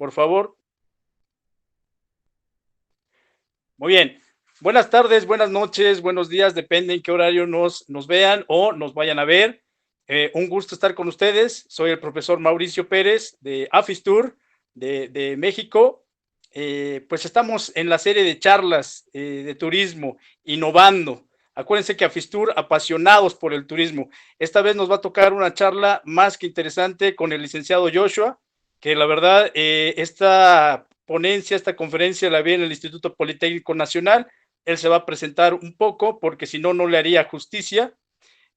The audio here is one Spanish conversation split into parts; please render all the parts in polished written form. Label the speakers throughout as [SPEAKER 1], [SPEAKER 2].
[SPEAKER 1] por favor. Muy bien. Buenas tardes, buenas noches, buenos días, depende en qué horario nos vean o nos vayan a ver. Un gusto estar con ustedes. Soy el profesor Mauricio Pérez de Afistur de México. Pues estamos en la serie de charlas de turismo, innovando. Acuérdense que Afistur, apasionados por el turismo. Esta vez nos va a tocar una charla más que interesante con el licenciado Joshua, que la verdad, esta ponencia, esta conferencia la vi en el Instituto Politécnico Nacional. Él se va a presentar un poco porque si no, no le haría justicia.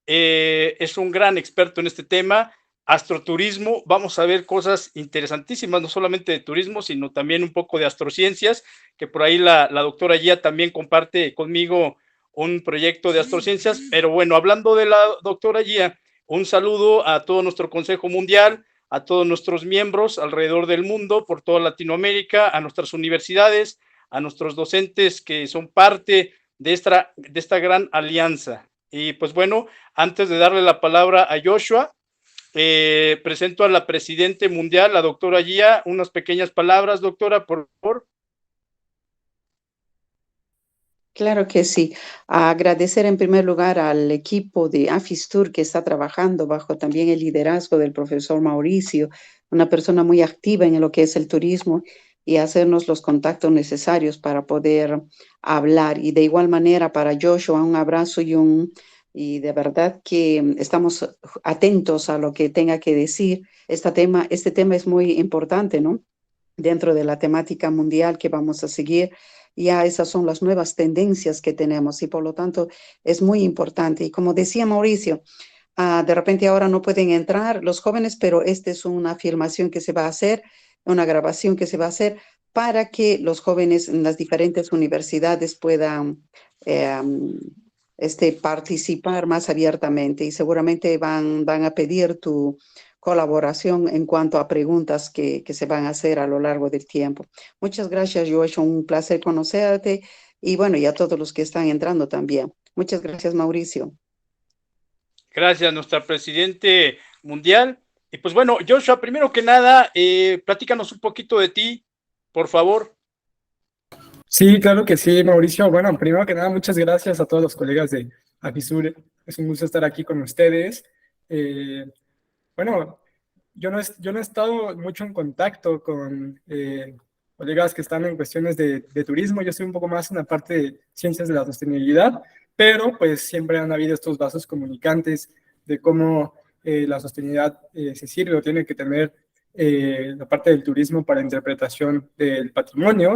[SPEAKER 1] Es un gran experto en este tema, astroturismo. Vamos a ver cosas interesantísimas, no solamente de turismo, sino también un poco de astrociencias, que por ahí la doctora Gia también comparte conmigo un proyecto de astrociencias. Pero bueno, hablando de la doctora Gia, un saludo a todo nuestro Consejo Mundial, a todos nuestros miembros alrededor del mundo, por toda Latinoamérica, a nuestras universidades, a nuestros docentes que son parte de esta gran alianza. Y pues bueno, antes de darle la palabra a Joshua, presento a la presidente mundial, la doctora Gia, unas pequeñas palabras, doctora, por favor.
[SPEAKER 2] Claro que sí. Agradecer en primer lugar al equipo de Afistur que está trabajando bajo también el liderazgo del profesor Mauricio, una persona muy activa en lo que es el turismo y hacernos los contactos necesarios para poder hablar. Y de igual manera para Joshua, un abrazo y de verdad que estamos atentos a lo que tenga que decir. Este tema es muy importante, ¿no? Dentro de la temática mundial que vamos a seguir. Ya esas son las nuevas tendencias que tenemos y por lo tanto es muy importante. Y como decía Mauricio, de repente ahora no pueden entrar los jóvenes, pero esta es una afirmación que se va a hacer, una grabación que se va a hacer para que los jóvenes en las diferentes universidades puedan eh, participar más abiertamente y seguramente van a pedir tu colaboración en cuanto a preguntas que se van a hacer a lo largo del tiempo. Muchas gracias, Joshua. Un placer conocerte y bueno, y a todos los que están entrando también. Muchas gracias, Mauricio.
[SPEAKER 1] Gracias, nuestra presidente mundial. Y pues bueno, Joshua, primero que nada, platícanos un poquito de ti, por favor.
[SPEAKER 3] Sí, claro que sí, Mauricio. Bueno, primero que nada, muchas gracias a todos los colegas de Afisur. Es un gusto estar aquí con ustedes. Eh, bueno, yo no he estado mucho en contacto con colegas que están en cuestiones de turismo. Yo estoy un poco más en la parte de ciencias de la sostenibilidad, pero pues siempre han habido estos vasos comunicantes de cómo la sostenibilidad se sirve o tiene que tener la parte del turismo para interpretación del patrimonio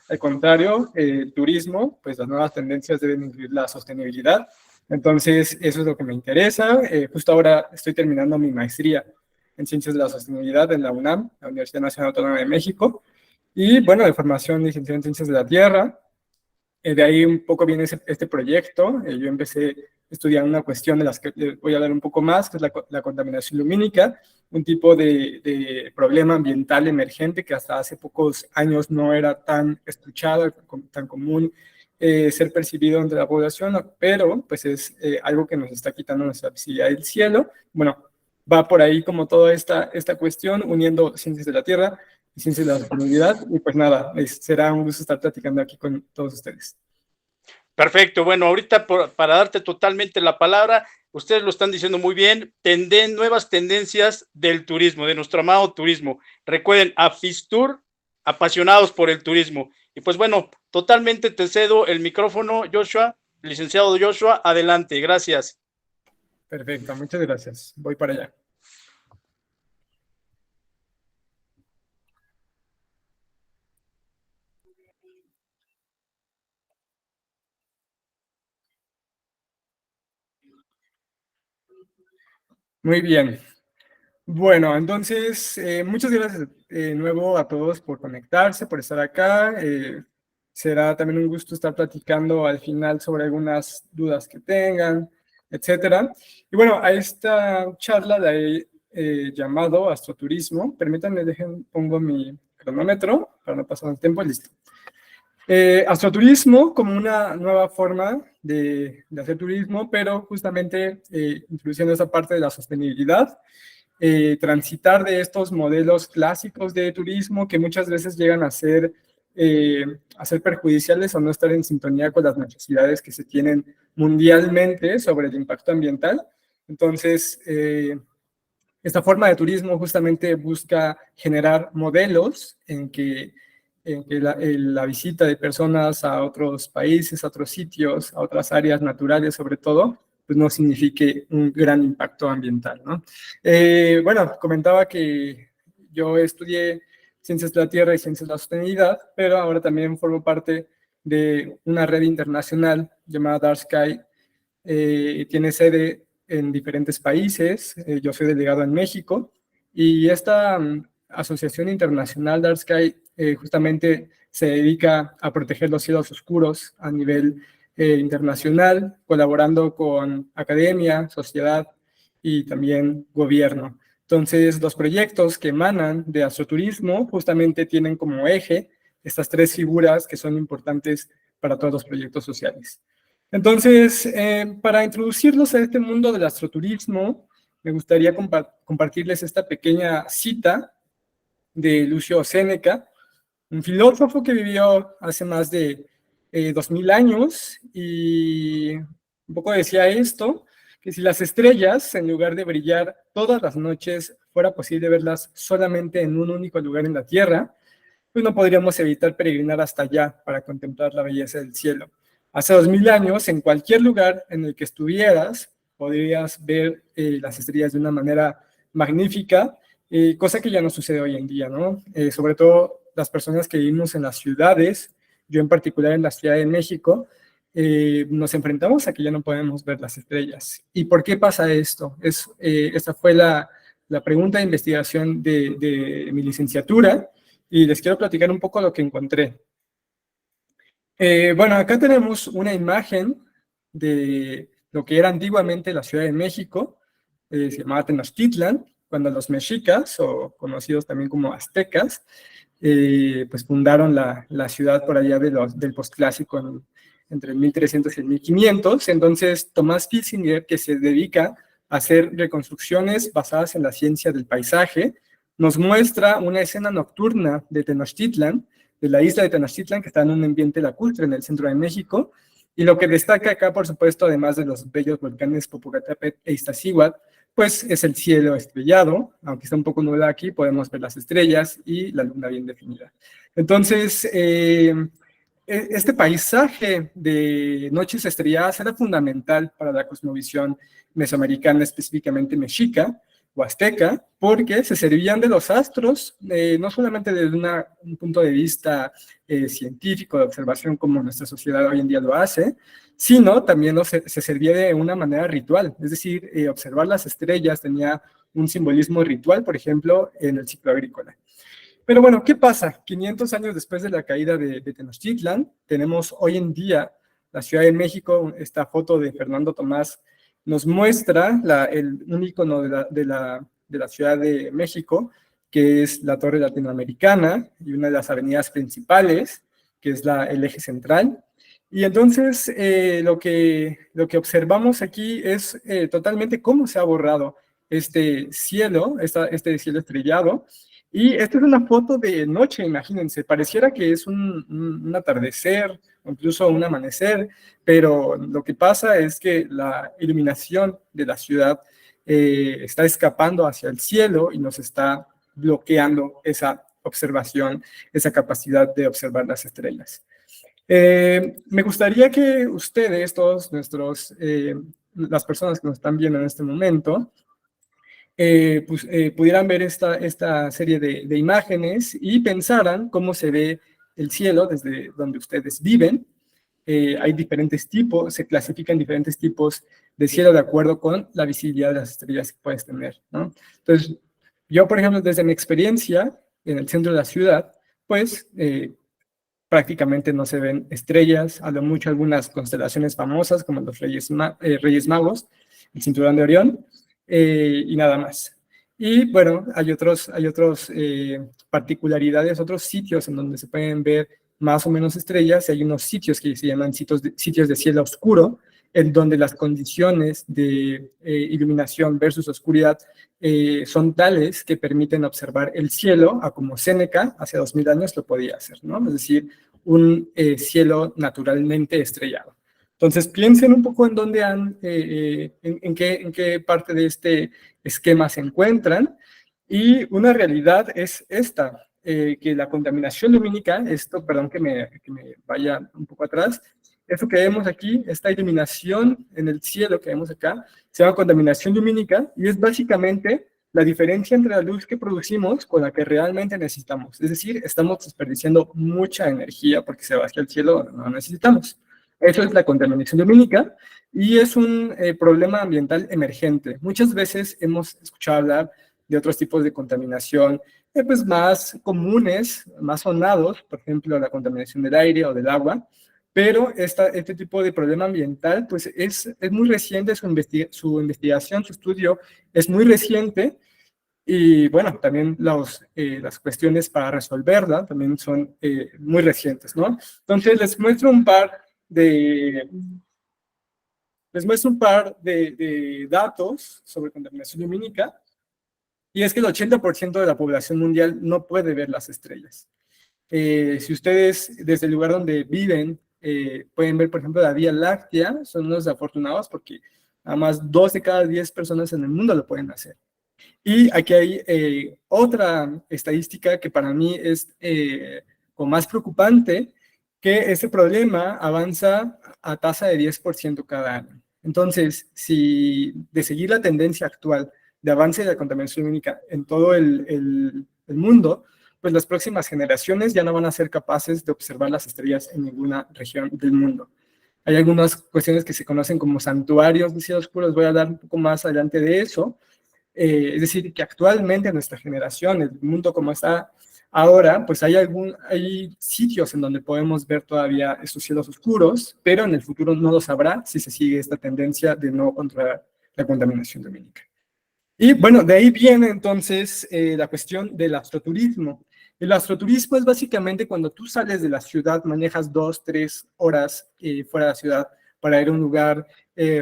[SPEAKER 3] al contrario, el turismo, pues las nuevas tendencias deben incluir la sostenibilidad. Entonces, eso es lo que me interesa. Justo ahora estoy terminando mi maestría en Ciencias de la Sostenibilidad en la UNAM, la Universidad Nacional Autónoma de México. Y bueno, de formación licenciada en Ciencias de la Tierra. De ahí un poco viene este proyecto. Yo empecé estudiando una cuestión de las que voy a hablar un poco más, que es la contaminación lumínica, un tipo de problema ambiental emergente que hasta hace pocos años no era tan escuchado, tan común ser percibido entre la población, pero pues es algo que nos está quitando nuestra visibilidad del cielo. Bueno, va por ahí como toda esta cuestión, uniendo ciencias de la Tierra y ciencias de la sostenibilidad, y pues nada, será un gusto estar platicando aquí con todos ustedes.
[SPEAKER 1] Perfecto, bueno, ahorita para darte totalmente la palabra, ustedes lo están diciendo muy bien, nuevas tendencias del turismo, de nuestro amado turismo. Recuerden, Afistur, apasionados por el turismo. Y pues bueno, totalmente te cedo el micrófono, Joshua, licenciado Joshua, adelante, gracias.
[SPEAKER 3] Perfecto, muchas gracias. Voy para allá. Muy bien. Bueno, entonces, muchas gracias de nuevo a todos por conectarse, por estar acá. Será también un gusto estar platicando al final sobre algunas dudas que tengan, etcétera. Y bueno, a esta charla la he llamado Astroturismo. Permítanme, pongo mi cronómetro para no pasar el tiempo. Listo. Astroturismo como una nueva forma de hacer turismo, pero justamente introduciendo esa parte de la sostenibilidad. transitar de estos modelos clásicos de turismo que muchas veces llegan a ser perjudiciales o no estar en sintonía con las necesidades que se tienen mundialmente sobre el impacto ambiental. Entonces, esta forma de turismo justamente busca generar modelos en que la visita de personas a otros países, a otros sitios, a otras áreas naturales sobre todo, pues no signifique un gran impacto ambiental, ¿no? Bueno, comentaba que yo estudié Ciencias de la Tierra y Ciencias de la Sostenibilidad, pero ahora también formo parte de una red internacional llamada Dark Sky. Tiene sede en diferentes países. Yo soy delegado en México y esta asociación internacional Dark Sky justamente se dedica a proteger los cielos oscuros a nivel internacional, colaborando con academia, sociedad y también gobierno. Entonces, los proyectos que emanan de astroturismo justamente tienen como eje estas tres figuras que son importantes para todos los proyectos sociales. Entonces, para introducirlos a este mundo del astroturismo, me gustaría compartirles esta pequeña cita de Lucio Séneca, un filósofo que vivió hace más de 2000 años y un poco decía esto, que si las estrellas, en lugar de brillar todas las noches, fuera posible verlas solamente en un único lugar en la Tierra, pues no podríamos evitar peregrinar hasta allá para contemplar la belleza del cielo. Hace 2000 años, en cualquier lugar en el que estuvieras, podrías ver las estrellas de una manera magnífica, cosa que ya no sucede hoy en día, ¿no? Sobre todo las personas que vivimos en las ciudades, yo en particular en la Ciudad de México, nos enfrentamos a que ya no podemos ver las estrellas. ¿Y por qué pasa esto? Esta fue la pregunta de investigación de mi licenciatura y les quiero platicar un poco lo que encontré. Bueno, acá tenemos una imagen de lo que era antiguamente la Ciudad de México, se llamaba Tenochtitlan, cuando los mexicas, o conocidos también como aztecas, pues fundaron la ciudad por allá del postclásico entre el 1300 y el 1500. Entonces, Tomás Kissinger, que se dedica a hacer reconstrucciones basadas en la ciencia del paisaje, nos muestra una escena nocturna de Tenochtitlan, de la isla de Tenochtitlan, que está en un ambiente lacustre en el centro de México, y lo que destaca acá, por supuesto, además de los bellos volcanes Popocatépetl e Iztaccíhuatl, pues es el cielo estrellado. Aunque está un poco nublado aquí, podemos ver las estrellas y la luna bien definida. Entonces, este paisaje de noches estrelladas era fundamental para la cosmovisión mesoamericana, específicamente mexica o azteca, porque se servían de los astros, no solamente desde un punto de vista científico, de observación como nuestra sociedad hoy en día lo hace, sino también se servía de una manera ritual, es decir, observar las estrellas tenía un simbolismo ritual, por ejemplo, en el ciclo agrícola. Pero bueno, ¿qué pasa? 500 años después de la caída de Tenochtitlan, tenemos hoy en día la Ciudad de México. Esta foto de Fernando Tomás nos muestra un icono de la Ciudad de México, que es la Torre Latinoamericana y una de las avenidas principales, que es el eje central. Y entonces lo que observamos aquí es totalmente cómo se ha borrado este cielo, este cielo estrellado. Y esta es una foto de noche, imagínense, pareciera que es un atardecer, o incluso un amanecer, pero lo que pasa es que la iluminación de la ciudad está escapando hacia el cielo y nos está bloqueando esa observación, esa capacidad de observar las estrellas. Me gustaría que ustedes, todos las personas que nos están viendo en este momento, pudieran ver esta serie de imágenes y pensaran cómo se ve el cielo desde donde ustedes viven. Hay diferentes tipos, se clasifican diferentes tipos de cielo de acuerdo con la visibilidad de las estrellas que puedes tener, ¿no? Entonces, yo, por ejemplo, desde mi experiencia en el centro de la ciudad, pues prácticamente no se ven estrellas, a lo mucho algunas constelaciones famosas como los Reyes Magos, el Cinturón de Orión, y nada más. Y bueno, hay otros particularidades, otros sitios en donde se pueden ver más o menos estrellas, y hay unos sitios que se llaman sitios de cielo oscuro, en donde las condiciones de iluminación versus oscuridad son tales que permiten observar el cielo a como Séneca hace 2000 años lo podía hacer, ¿no? Es decir, un cielo naturalmente estrellado. Entonces, piensen un poco en dónde en qué parte de este esquema se encuentran, y una realidad es esta, que la contaminación lumínica, perdón que me vaya un poco atrás, eso que vemos aquí, esta iluminación en el cielo que vemos acá, se llama contaminación lumínica, y es básicamente la diferencia entre la luz que producimos con la que realmente necesitamos. Es decir, estamos desperdiciando mucha energía porque se va hacia el cielo donde no necesitamos. Eso es la contaminación lumínica, y es un problema ambiental emergente. Muchas veces hemos escuchado hablar de otros tipos de contaminación pues más comunes, más sonados, por ejemplo, la contaminación del aire o del agua, pero este tipo de problema ambiental pues es muy reciente, su investigación, su estudio es muy reciente, y bueno, también las cuestiones para resolverla también son muy recientes, ¿no? Entonces les muestro un par de datos sobre contaminación lumínica, y es que el 80% de la población mundial no puede ver las estrellas. Si ustedes desde el lugar donde viven pueden ver, por ejemplo, la Vía Láctea, son unos afortunados porque nada más 2 de cada 10 personas en el mundo lo pueden hacer. Y aquí hay otra estadística que para mí es como más preocupante, que ese problema avanza a tasa de 10% cada año. Entonces, si de seguir la tendencia actual de avance de la contaminación lumínica en todo el mundo, pues las próximas generaciones ya no van a ser capaces de observar las estrellas en ninguna región del mundo. Hay algunas cuestiones que se conocen como santuarios de cielo oscuro, les voy a hablar un poco más adelante de eso. Es decir, que actualmente en nuestra generación, el mundo como está ahora, pues hay sitios en donde podemos ver todavía estos cielos oscuros, pero en el futuro no lo sabrá si se sigue esta tendencia de no controlar la contaminación lumínica. Y bueno, de ahí viene entonces la cuestión del astroturismo. El astroturismo es básicamente cuando tú sales de la ciudad, manejas 2, 3 horas fuera de la ciudad para ir a un lugar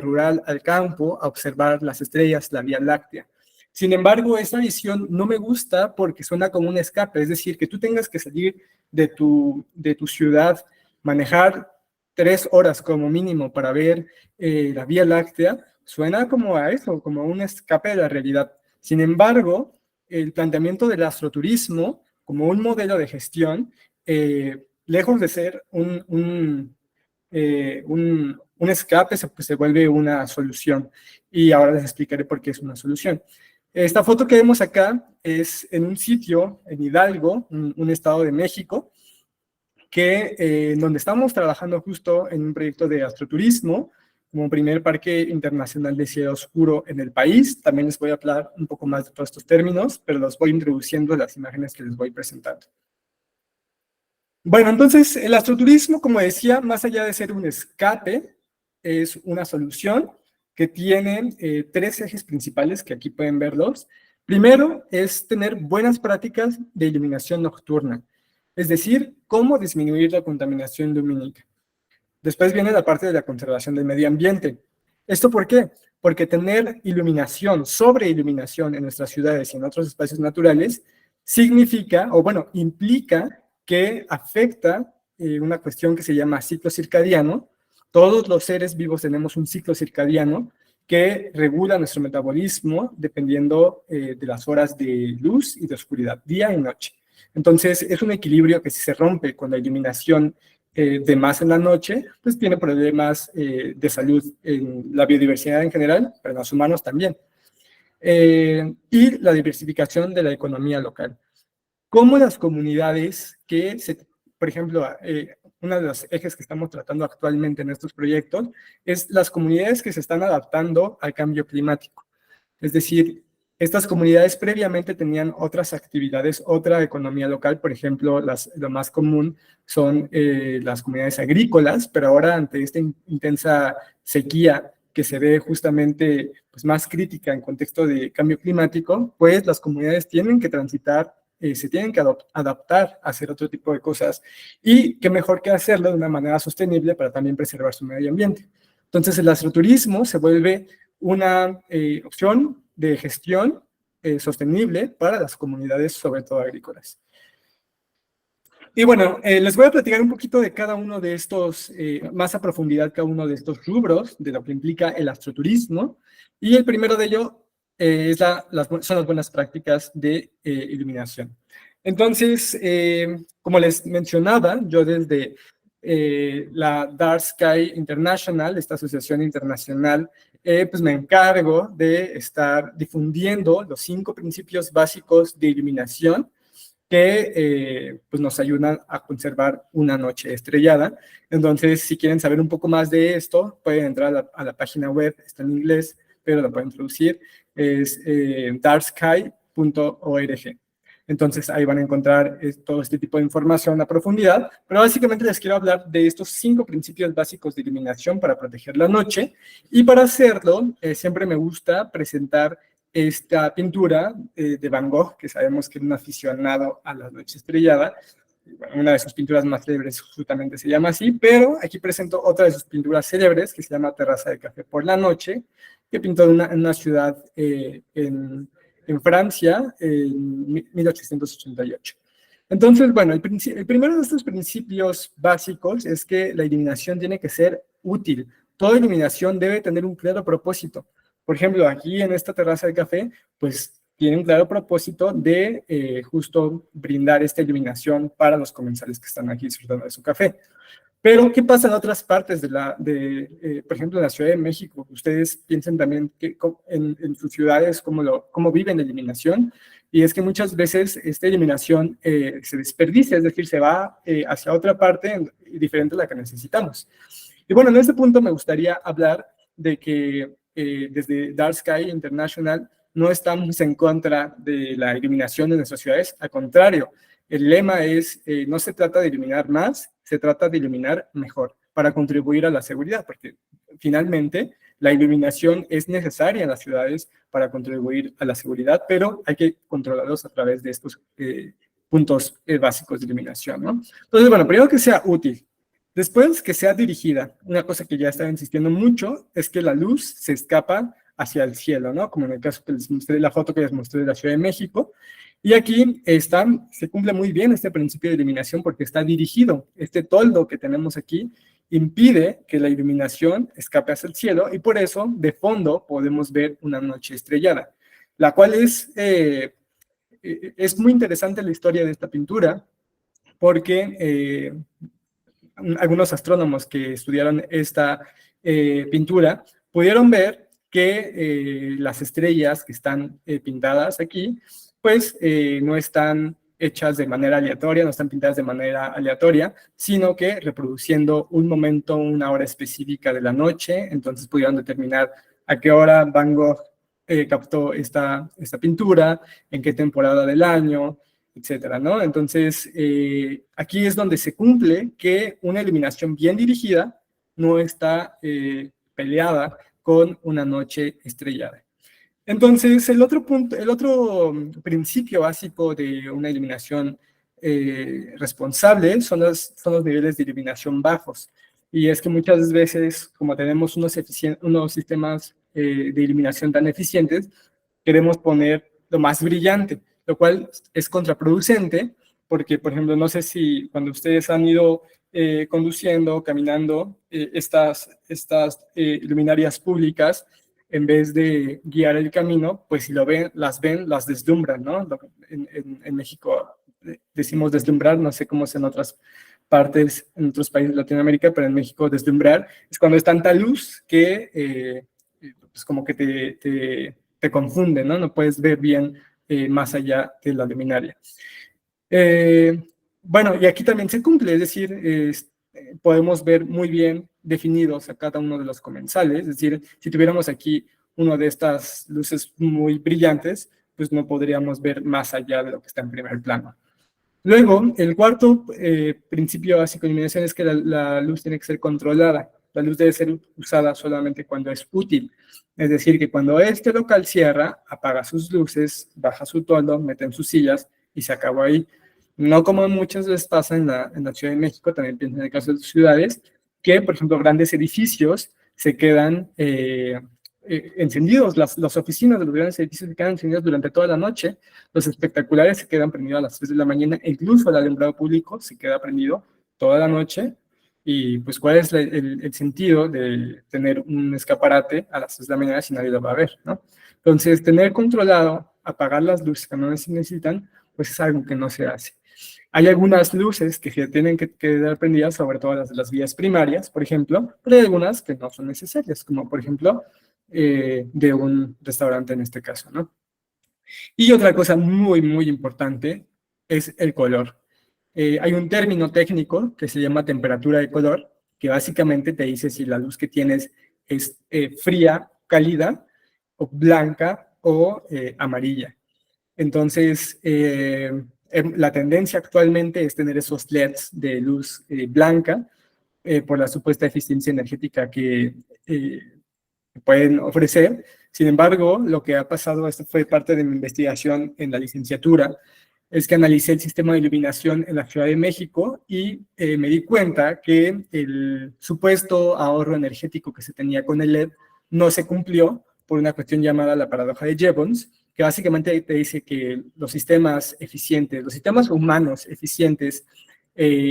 [SPEAKER 3] rural, al campo, a observar las estrellas, la Vía Láctea. Sin embargo, esa visión no me gusta porque suena como un escape, es decir, que tú tengas que salir de tu ciudad, manejar 3 horas como mínimo para ver la Vía Láctea, suena como a eso, como a un escape de la realidad. Sin embargo, el planteamiento del astroturismo como un modelo de gestión, lejos de ser un escape, se vuelve una solución. Y ahora les explicaré por qué es una solución. Esta foto que vemos acá es en un sitio en Hidalgo, un estado de México, donde estamos trabajando justo en un proyecto de astroturismo, como primer parque internacional de cielo oscuro en el país. También les voy a hablar un poco más de todos estos términos, pero los voy introduciendo en las imágenes que les voy presentando. Bueno, entonces el astroturismo, como decía, más allá de ser un escape, es una solución que tiene 3 ejes principales, que aquí pueden verlos. Primero es tener buenas prácticas de iluminación nocturna, es decir, cómo disminuir la contaminación lumínica. Después viene la parte de la conservación del medio ambiente. ¿Esto por qué? Porque tener iluminación, sobreiluminación en nuestras ciudades y en otros espacios naturales, significa, o bueno, implica que afecta una cuestión que se llama ciclo circadiano. Todos los seres vivos tenemos un ciclo circadiano que regula nuestro metabolismo dependiendo de las horas de luz y de oscuridad, día y noche. Entonces, es un equilibrio que si se rompe con la iluminación de más en la noche, pues tiene problemas de salud en la biodiversidad en general, pero en los humanos también. Y la diversificación de la economía local. Cómo las comunidades por ejemplo, uno de los ejes que estamos tratando actualmente en estos proyectos es las comunidades que se están adaptando al cambio climático. Es decir, estas comunidades previamente tenían otras actividades, otra economía local, por ejemplo, lo más común son las comunidades agrícolas, pero ahora ante esta intensa sequía que se ve justamente pues, más crítica en contexto de cambio climático, pues las comunidades tienen que transitar, se tienen que adaptar a hacer otro tipo de cosas, y qué mejor que hacerlo de una manera sostenible para también preservar su medio ambiente. Entonces, el astroturismo se vuelve una opción de gestión sostenible para las comunidades, sobre todo agrícolas. Y bueno, les voy a platicar un poquito de cada uno de estos, más a profundidad cada uno de estos rubros, de lo que implica el astroturismo. Y el primero de ellos son las buenas prácticas de iluminación. Entonces, como les mencionaba, yo desde la Dark Sky International, esta asociación internacional, pues me encargo de estar difundiendo los 5 principios básicos de iluminación que pues nos ayudan a conservar una noche estrellada. Entonces, si quieren saber un poco más de esto, pueden entrar a la página web, está en inglés, pero la pueden traducir, es darksky.org. Entonces, ahí van a encontrar todo este tipo de información a profundidad, pero básicamente les quiero hablar de estos 5 principios básicos de iluminación para proteger la noche, y para hacerlo, siempre me gusta presentar esta pintura de Van Gogh, que sabemos que es un aficionado a la noche estrellada. Bueno, una de sus pinturas más célebres justamente se llama así, pero aquí presento otra de sus pinturas célebres que se llama Terraza de Café por la Noche, que pintó en una ciudad en Francia en 1888. Entonces, bueno, el primero de estos principios básicos es que la iluminación tiene que ser útil. Toda iluminación debe tener un claro propósito. Por ejemplo, aquí en esta terraza de café, pues tiene un claro propósito de justo brindar esta iluminación para los comensales que están aquí disfrutando de su café. Pero, ¿qué pasa en otras partes por ejemplo, en la Ciudad de México? Ustedes piensen también que en sus ciudades cómo viven la iluminación, y es que muchas veces esta iluminación se desperdicia, es decir, se va hacia otra parte diferente a la que necesitamos. Y bueno, en este punto me gustaría hablar de que desde Dark Sky International no estamos en contra de la iluminación de nuestras ciudades, al contrario, el lema es, no se trata de iluminar más, se trata de iluminar mejor, para contribuir a la seguridad, porque finalmente la iluminación es necesaria en las ciudades para contribuir a la seguridad, pero hay que controlarlos a través de estos puntos básicos de iluminación, ¿no? Entonces, bueno, primero que sea útil. Después, que sea dirigida. Una cosa que ya estaba insistiendo mucho es que la luz se escapa hacia el cielo, ¿no? Como en el caso que les mostré, la foto que les mostré de la Ciudad de México. Y aquí se cumple muy bien este principio de iluminación porque está dirigido. Este toldo que tenemos aquí impide que la iluminación escape hacia el cielo, y por eso de fondo podemos ver una noche estrellada, la cual es muy interesante la historia de esta pintura porque algunos astrónomos que estudiaron esta pintura pudieron ver que las estrellas que están pintadas aquí, pues no están hechas de manera aleatoria, no están pintadas de manera aleatoria, sino que reproduciendo un momento, una hora específica de la noche. Entonces pudieron determinar a qué hora Van Gogh captó esta pintura, en qué temporada del año, etcétera, ¿no? Entonces, aquí es donde se cumple que una iluminación bien dirigida no está peleada con una noche estrellada. Entonces, el otro principio básico de una iluminación responsable son los niveles de iluminación bajos. Y es que muchas veces, como tenemos unos sistemas de iluminación tan eficientes, queremos poner lo más brillante, lo cual es contraproducente, porque, por ejemplo, no sé si cuando ustedes han ido conduciendo, caminando, estas luminarias públicas, en vez de guiar el camino, pues si las deslumbran, ¿no? En México decimos deslumbrar, no sé cómo es en otras partes, en otros países de Latinoamérica, pero en México deslumbrar es cuando es tanta luz que pues como que te confunde, ¿no? No puedes ver bien más allá de la luminaria. Bueno, y aquí también se cumple, es decir, podemos ver muy bien definidos a cada uno de los comensales, es decir, si tuviéramos aquí una de estas luces muy brillantes, pues no podríamos ver más allá de lo que está en primer plano. Luego, el cuarto principio básico de iluminación es que la luz tiene que ser controlada. La luz debe ser usada solamente cuando es útil. Es decir, que cuando este local cierra, apaga sus luces, baja su toldo, mete en sus sillas y se acabó ahí. No como muchas veces pasa en la Ciudad de México, también pienso en el caso de ciudades, que, por ejemplo, grandes edificios se quedan encendidos, las oficinas de los grandes edificios se quedan encendidas durante toda la noche, los espectaculares se quedan prendidos a las 3 de la mañana, e incluso el alumbrado público se queda prendido toda la noche. Y pues, ¿cuál es el sentido de tener un escaparate a las 3 de la mañana si nadie lo va a ver, ¿no? Entonces, tener controlado, apagar las luces que no se necesitan, pues es algo que no se hace. Hay algunas luces que se tienen que quedar prendidas, sobre todo las vías primarias, por ejemplo, pero hay algunas que no son necesarias, como por ejemplo, de un restaurante en este caso, ¿no? Y otra cosa muy, muy importante es el color. Hay un término técnico que se llama temperatura de color, que básicamente te dice si la luz que tienes es fría, cálida, o blanca o amarilla. Entonces, la tendencia actualmente es tener esos LEDs de luz blanca por la supuesta eficiencia energética que pueden ofrecer. Sin embargo, lo que ha pasado, esto fue parte de mi investigación en la licenciatura, es que analicé el sistema de iluminación en la Ciudad de México y me di cuenta que el supuesto ahorro energético que se tenía con el LED no se cumplió por una cuestión llamada la paradoja de Jevons, que básicamente te dice que los sistemas eficientes, los sistemas humanos eficientes,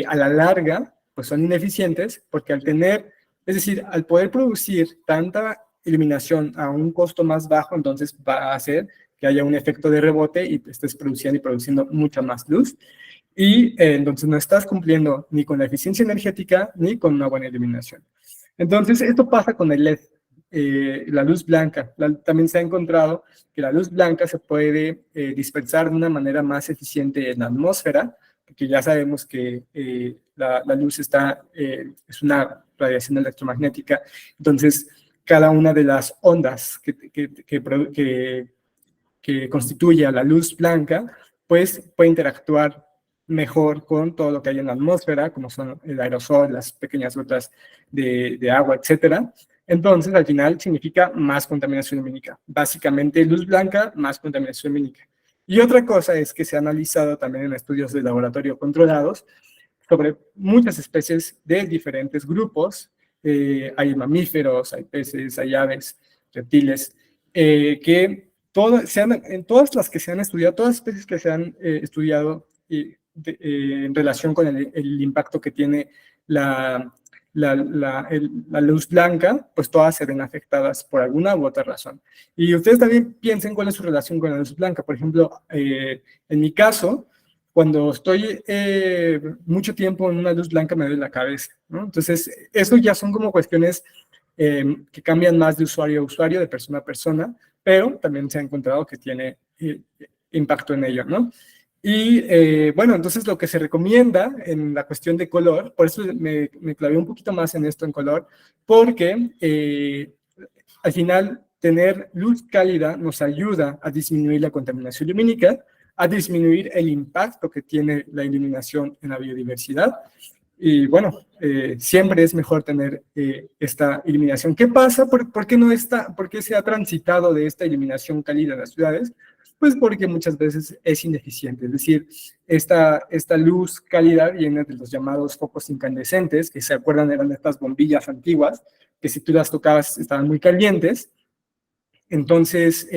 [SPEAKER 3] a la larga, pues son ineficientes, porque al tener, es decir, al poder producir tanta iluminación a un costo más bajo, entonces va a hacer que haya un efecto de rebote y estés produciendo y produciendo mucha más luz. Y entonces no estás cumpliendo ni con la eficiencia energética ni con una buena iluminación. Entonces, esto pasa con el LED. La luz blanca. También se ha encontrado que la luz blanca se puede dispersar de una manera más eficiente en la atmósfera, porque ya sabemos que la luz es una radiación electromagnética. Entonces, cada una de las ondas que constituye a la luz blanca, pues puede interactuar mejor con todo lo que hay en la atmósfera, como son el aerosol, las pequeñas gotas de agua, etcétera. Entonces, al final, significa más contaminación lumínica. Básicamente, luz blanca, más contaminación lumínica. Y otra cosa es que se ha analizado también en estudios de laboratorio controlados sobre muchas especies de diferentes grupos. Hay mamíferos, hay peces, hay aves, reptiles, que en todas las que se han estudiado, todas las especies que se han estudiado en relación con el impacto que tiene la luz blanca, pues todas se ven afectadas por alguna u otra razón. Y ustedes también piensen cuál es su relación con la luz blanca. Por ejemplo, en mi caso, cuando estoy mucho tiempo en una luz blanca me duele la cabeza, ¿no? Entonces, eso ya son como cuestiones que cambian más de usuario a usuario, de persona a persona, pero también se ha encontrado que tiene impacto en ello, ¿no? Y bueno, entonces lo que se recomienda en la cuestión de color, por eso me clavé un poquito más en esto en color, porque al final tener luz cálida nos ayuda a disminuir la contaminación lumínica, a disminuir el impacto que tiene la iluminación en la biodiversidad. Y bueno, siempre es mejor tener esta iluminación. ¿Qué pasa? ¿Por qué se ha transitado de esta iluminación cálida en las ciudades? Pues porque muchas veces es ineficiente. Es decir, esta luz cálida viene de los llamados focos incandescentes, que se acuerdan eran estas bombillas antiguas, que si tú las tocabas estaban muy calientes. Entonces,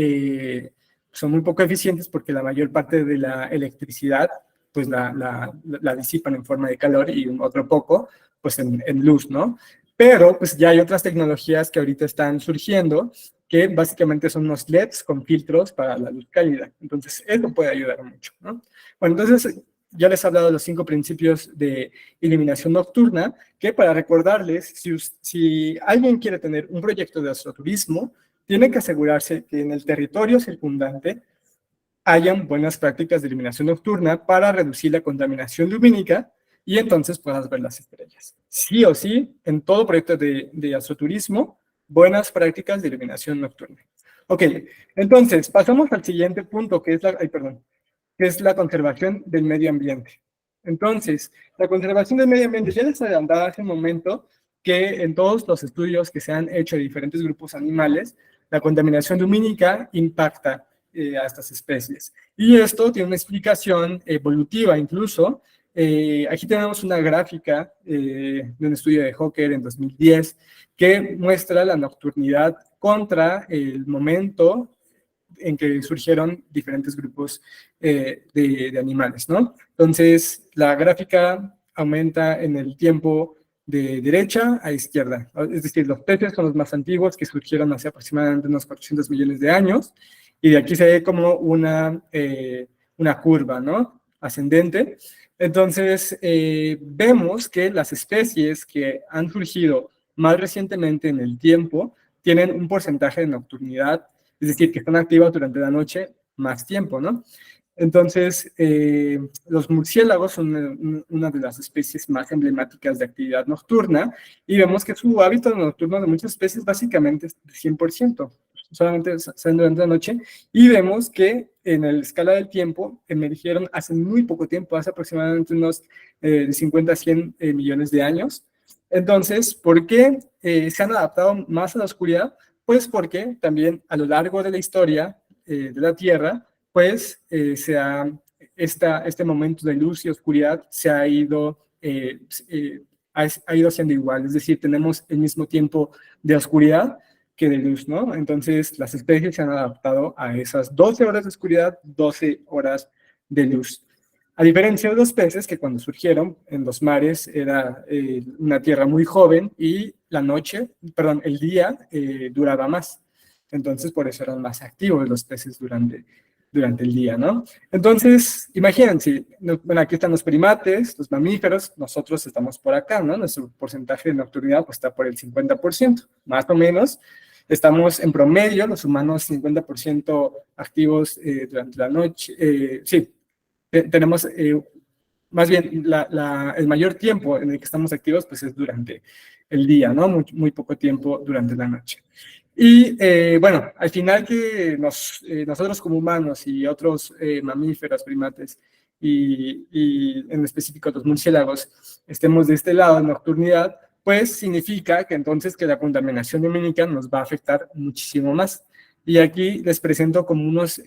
[SPEAKER 3] son muy poco eficientes porque la mayor parte de la electricidad pues la disipan en forma de calor y otro poco pues en luz, ¿no? Pero pues ya hay otras tecnologías que ahorita están surgiendo que básicamente son unos LEDs con filtros para la luz cálida. Entonces, eso puede ayudar mucho, ¿no? Bueno, entonces ya les he hablado de los 5 principios de iluminación nocturna, que para recordarles, si alguien quiere tener un proyecto de astroturismo, tiene que asegurarse que en el territorio circundante hayan buenas prácticas de iluminación nocturna para reducir la contaminación lumínica y entonces puedas ver las estrellas. Sí o sí, en todo proyecto de astroturismo, buenas prácticas de iluminación nocturna. Ok, entonces pasamos al siguiente punto, que es la conservación del medio ambiente. Entonces, la conservación del medio ambiente, ya les adelantaba hace un momento que en todos los estudios que se han hecho de diferentes grupos animales, la contaminación lumínica impacta a estas especies. Y esto tiene una explicación evolutiva incluso, aquí tenemos una gráfica de un estudio de Hawker en 2010 que muestra la nocturnidad contra el momento en que surgieron diferentes grupos de animales, ¿no? Entonces, la gráfica aumenta en el tiempo de derecha a izquierda, es decir, los peces son los más antiguos que surgieron hace aproximadamente unos 400 millones de años, y de aquí se ve como una curva, ¿no? Ascendente. Entonces, vemos que las especies que han surgido más recientemente en el tiempo tienen un porcentaje de nocturnidad, es decir, que están activas durante la noche más tiempo, ¿no? Entonces, los murciélagos son una de las especies más emblemáticas de actividad nocturna y vemos que su hábitat nocturno de muchas especies básicamente es de 100%, solamente salen durante la noche, y vemos que en la escala del tiempo emergieron hace muy poco tiempo, hace aproximadamente unos de 50 a 100 millones de años. Entonces, ¿por qué se han adaptado más a la oscuridad? Pues porque también a lo largo de la historia de la Tierra, pues este momento de luz y oscuridad se ha ido, ha ido siendo igual, es decir, tenemos el mismo tiempo de oscuridad que de luz, ¿no? Entonces, las especies se han adaptado a esas 12 horas de oscuridad, 12 horas de luz. A diferencia de los peces, que cuando surgieron en los mares era una tierra muy joven y el día duraba más. Entonces, por eso eran más activos los peces durante el día, ¿no? Entonces, imagínense, bueno, aquí están los primates, los mamíferos, nosotros estamos por acá, ¿no? Nuestro porcentaje de nocturnidad pues, está por el 50%, más o menos. Estamos en promedio, los humanos 50% activos durante la noche. Sí, tenemos más bien el mayor tiempo en el que estamos activos pues es durante el día, ¿no? Muy poco tiempo durante la noche. Y bueno, al final que nosotros como humanos y otros mamíferos, primates y en específico los murciélagos estemos de este lado en nocturnidad, pues significa que entonces que la contaminación lumínica nos va a afectar muchísimo más. Y aquí les presento como unos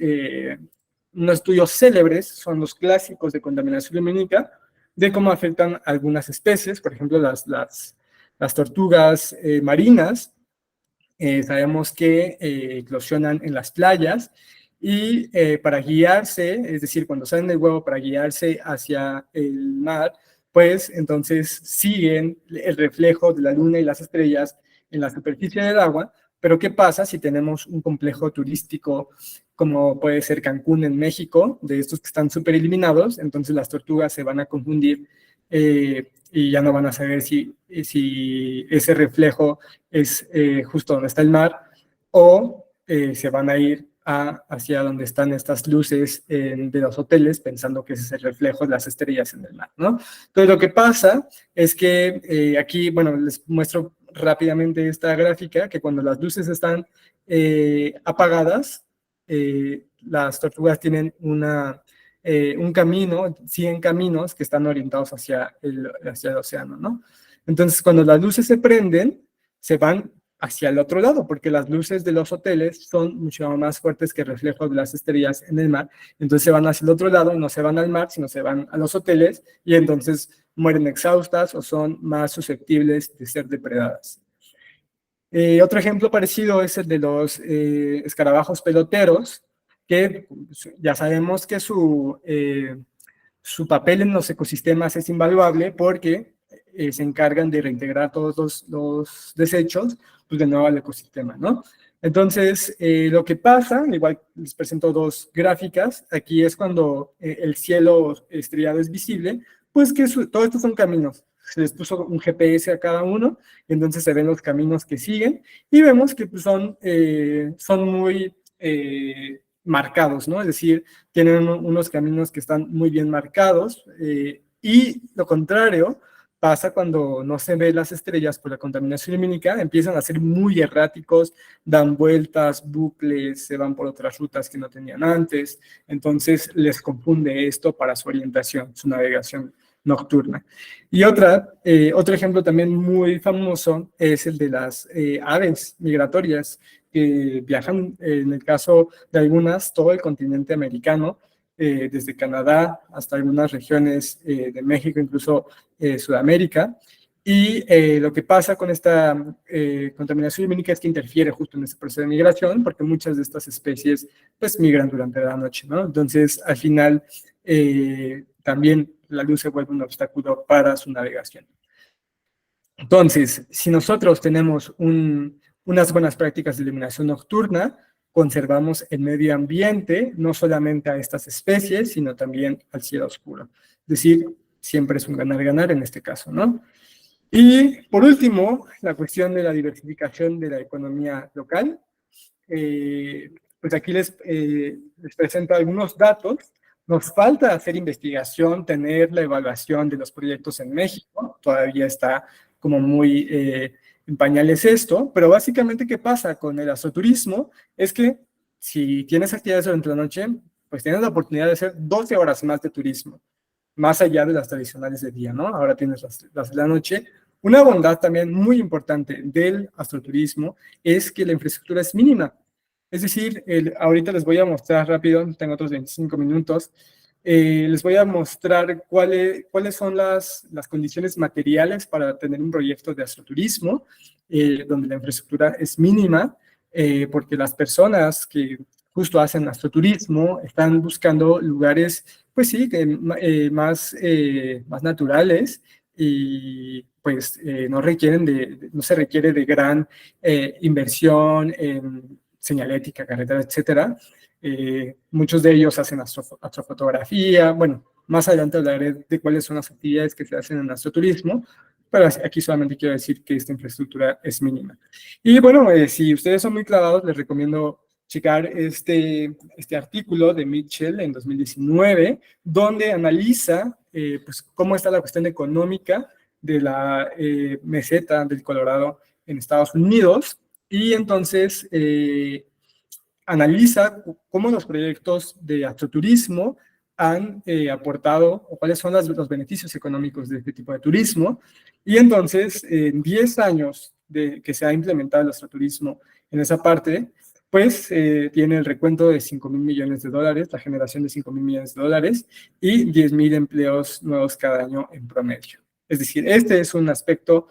[SPEAKER 3] estudios célebres, son los clásicos de contaminación lumínica, de cómo afectan algunas especies, por ejemplo las tortugas marinas. Sabemos que eclosionan en las playas y para guiarse, es decir, cuando salen del huevo para guiarse hacia el mar, pues entonces siguen el reflejo de la luna y las estrellas en la superficie del agua. Pero ¿qué pasa si tenemos un complejo turístico como puede ser Cancún en México, de estos que están súper eliminados? Entonces las tortugas se van a confundir y ya no van a saber si ese reflejo es justo donde está el mar o se van a ir hacia donde están estas luces de los hoteles pensando que ese es el reflejo de las estrellas en el mar, ¿no? Entonces lo que pasa es que aquí, bueno, les muestro rápidamente esta gráfica, que cuando las luces están apagadas, las tortugas tienen un camino, 100 caminos que están orientados hacia el océano, ¿no? Entonces, cuando las luces se prenden, se van hacia el otro lado, porque las luces de los hoteles son mucho más fuertes que el reflejo de las estrellas en el mar. Entonces se van hacia el otro lado, no se van al mar, sino se van a los hoteles y entonces mueren exhaustas o son más susceptibles de ser depredadas. Otro ejemplo parecido es el de los escarabajos peloteros, que ya sabemos que su papel en los ecosistemas es invaluable porque se encargan de reintegrar todos los desechos pues, de nuevo al ecosistema, ¿no? Entonces, lo que pasa, igual les presento dos gráficas, aquí es cuando el cielo estrellado es visible, pues que todos estos son caminos. Se les puso un GPS a cada uno, y entonces se ven los caminos que siguen, y vemos que pues, son muy marcados, ¿no? Es decir, tienen unos caminos que están muy bien marcados, y lo contrario pasa cuando no se ven las estrellas por la contaminación lumínica, empiezan a ser muy erráticos, dan vueltas, bucles, se van por otras rutas que no tenían antes, entonces les confunde esto para su orientación, su navegación nocturna. Y otro ejemplo también muy famoso es el de las aves migratorias que viajan, en el caso de algunas, todo el continente americano, desde Canadá hasta algunas regiones de México, incluso Sudamérica. Y lo que pasa con esta contaminación lumínica es que interfiere justo en este proceso de migración, porque muchas de estas especies pues migran durante la noche, ¿no? Entonces, al final, también la luz se vuelve un obstáculo para su navegación. Entonces, si nosotros tenemos unas buenas prácticas de iluminación nocturna, conservamos el medio ambiente, no solamente a estas especies, sino también al cielo oscuro. Es decir, siempre es un ganar-ganar en este caso, ¿no? Y por último, la cuestión de la diversificación de la economía local. Pues aquí les presento algunos datos. Nos falta hacer investigación, tener la evaluación de los proyectos en México. Todavía está como muy en pañales esto, pero básicamente ¿qué pasa con el astroturismo? Es que si tienes actividades durante la noche, pues tienes la oportunidad de hacer 12 horas más de turismo, más allá de las tradicionales de día, ¿no? Ahora tienes las de la noche. Una bondad también muy importante del astroturismo es que la infraestructura es mínima. Es decir, ahorita les voy a mostrar rápido, tengo otros 25 minutos, les voy a mostrar cuáles son las condiciones materiales para tener un proyecto de astroturismo, donde la infraestructura es mínima, porque las personas que justo hacen astroturismo están buscando lugares, pues sí, más naturales y pues no se requiere de gran inversión en señalética, carretera, etcétera. Muchos de ellos hacen astrofotografía. Bueno, más adelante hablaré de cuáles son las actividades que se hacen en astroturismo, pero aquí solamente quiero decir que esta infraestructura es mínima. Y bueno, si ustedes son muy clavados, les recomiendo checar este artículo de Mitchell en 2019, donde analiza pues, cómo está la cuestión económica de la meseta del Colorado en Estados Unidos, y entonces analiza cómo los proyectos de astroturismo han aportado o cuáles son los beneficios económicos de este tipo de turismo. Y entonces, en 10 años de que se ha implementado el astroturismo en esa parte, pues tiene el recuento de $5,000 millones, la generación de $5,000 millones y 10,000 empleos nuevos cada año en promedio. Es decir, este es un aspecto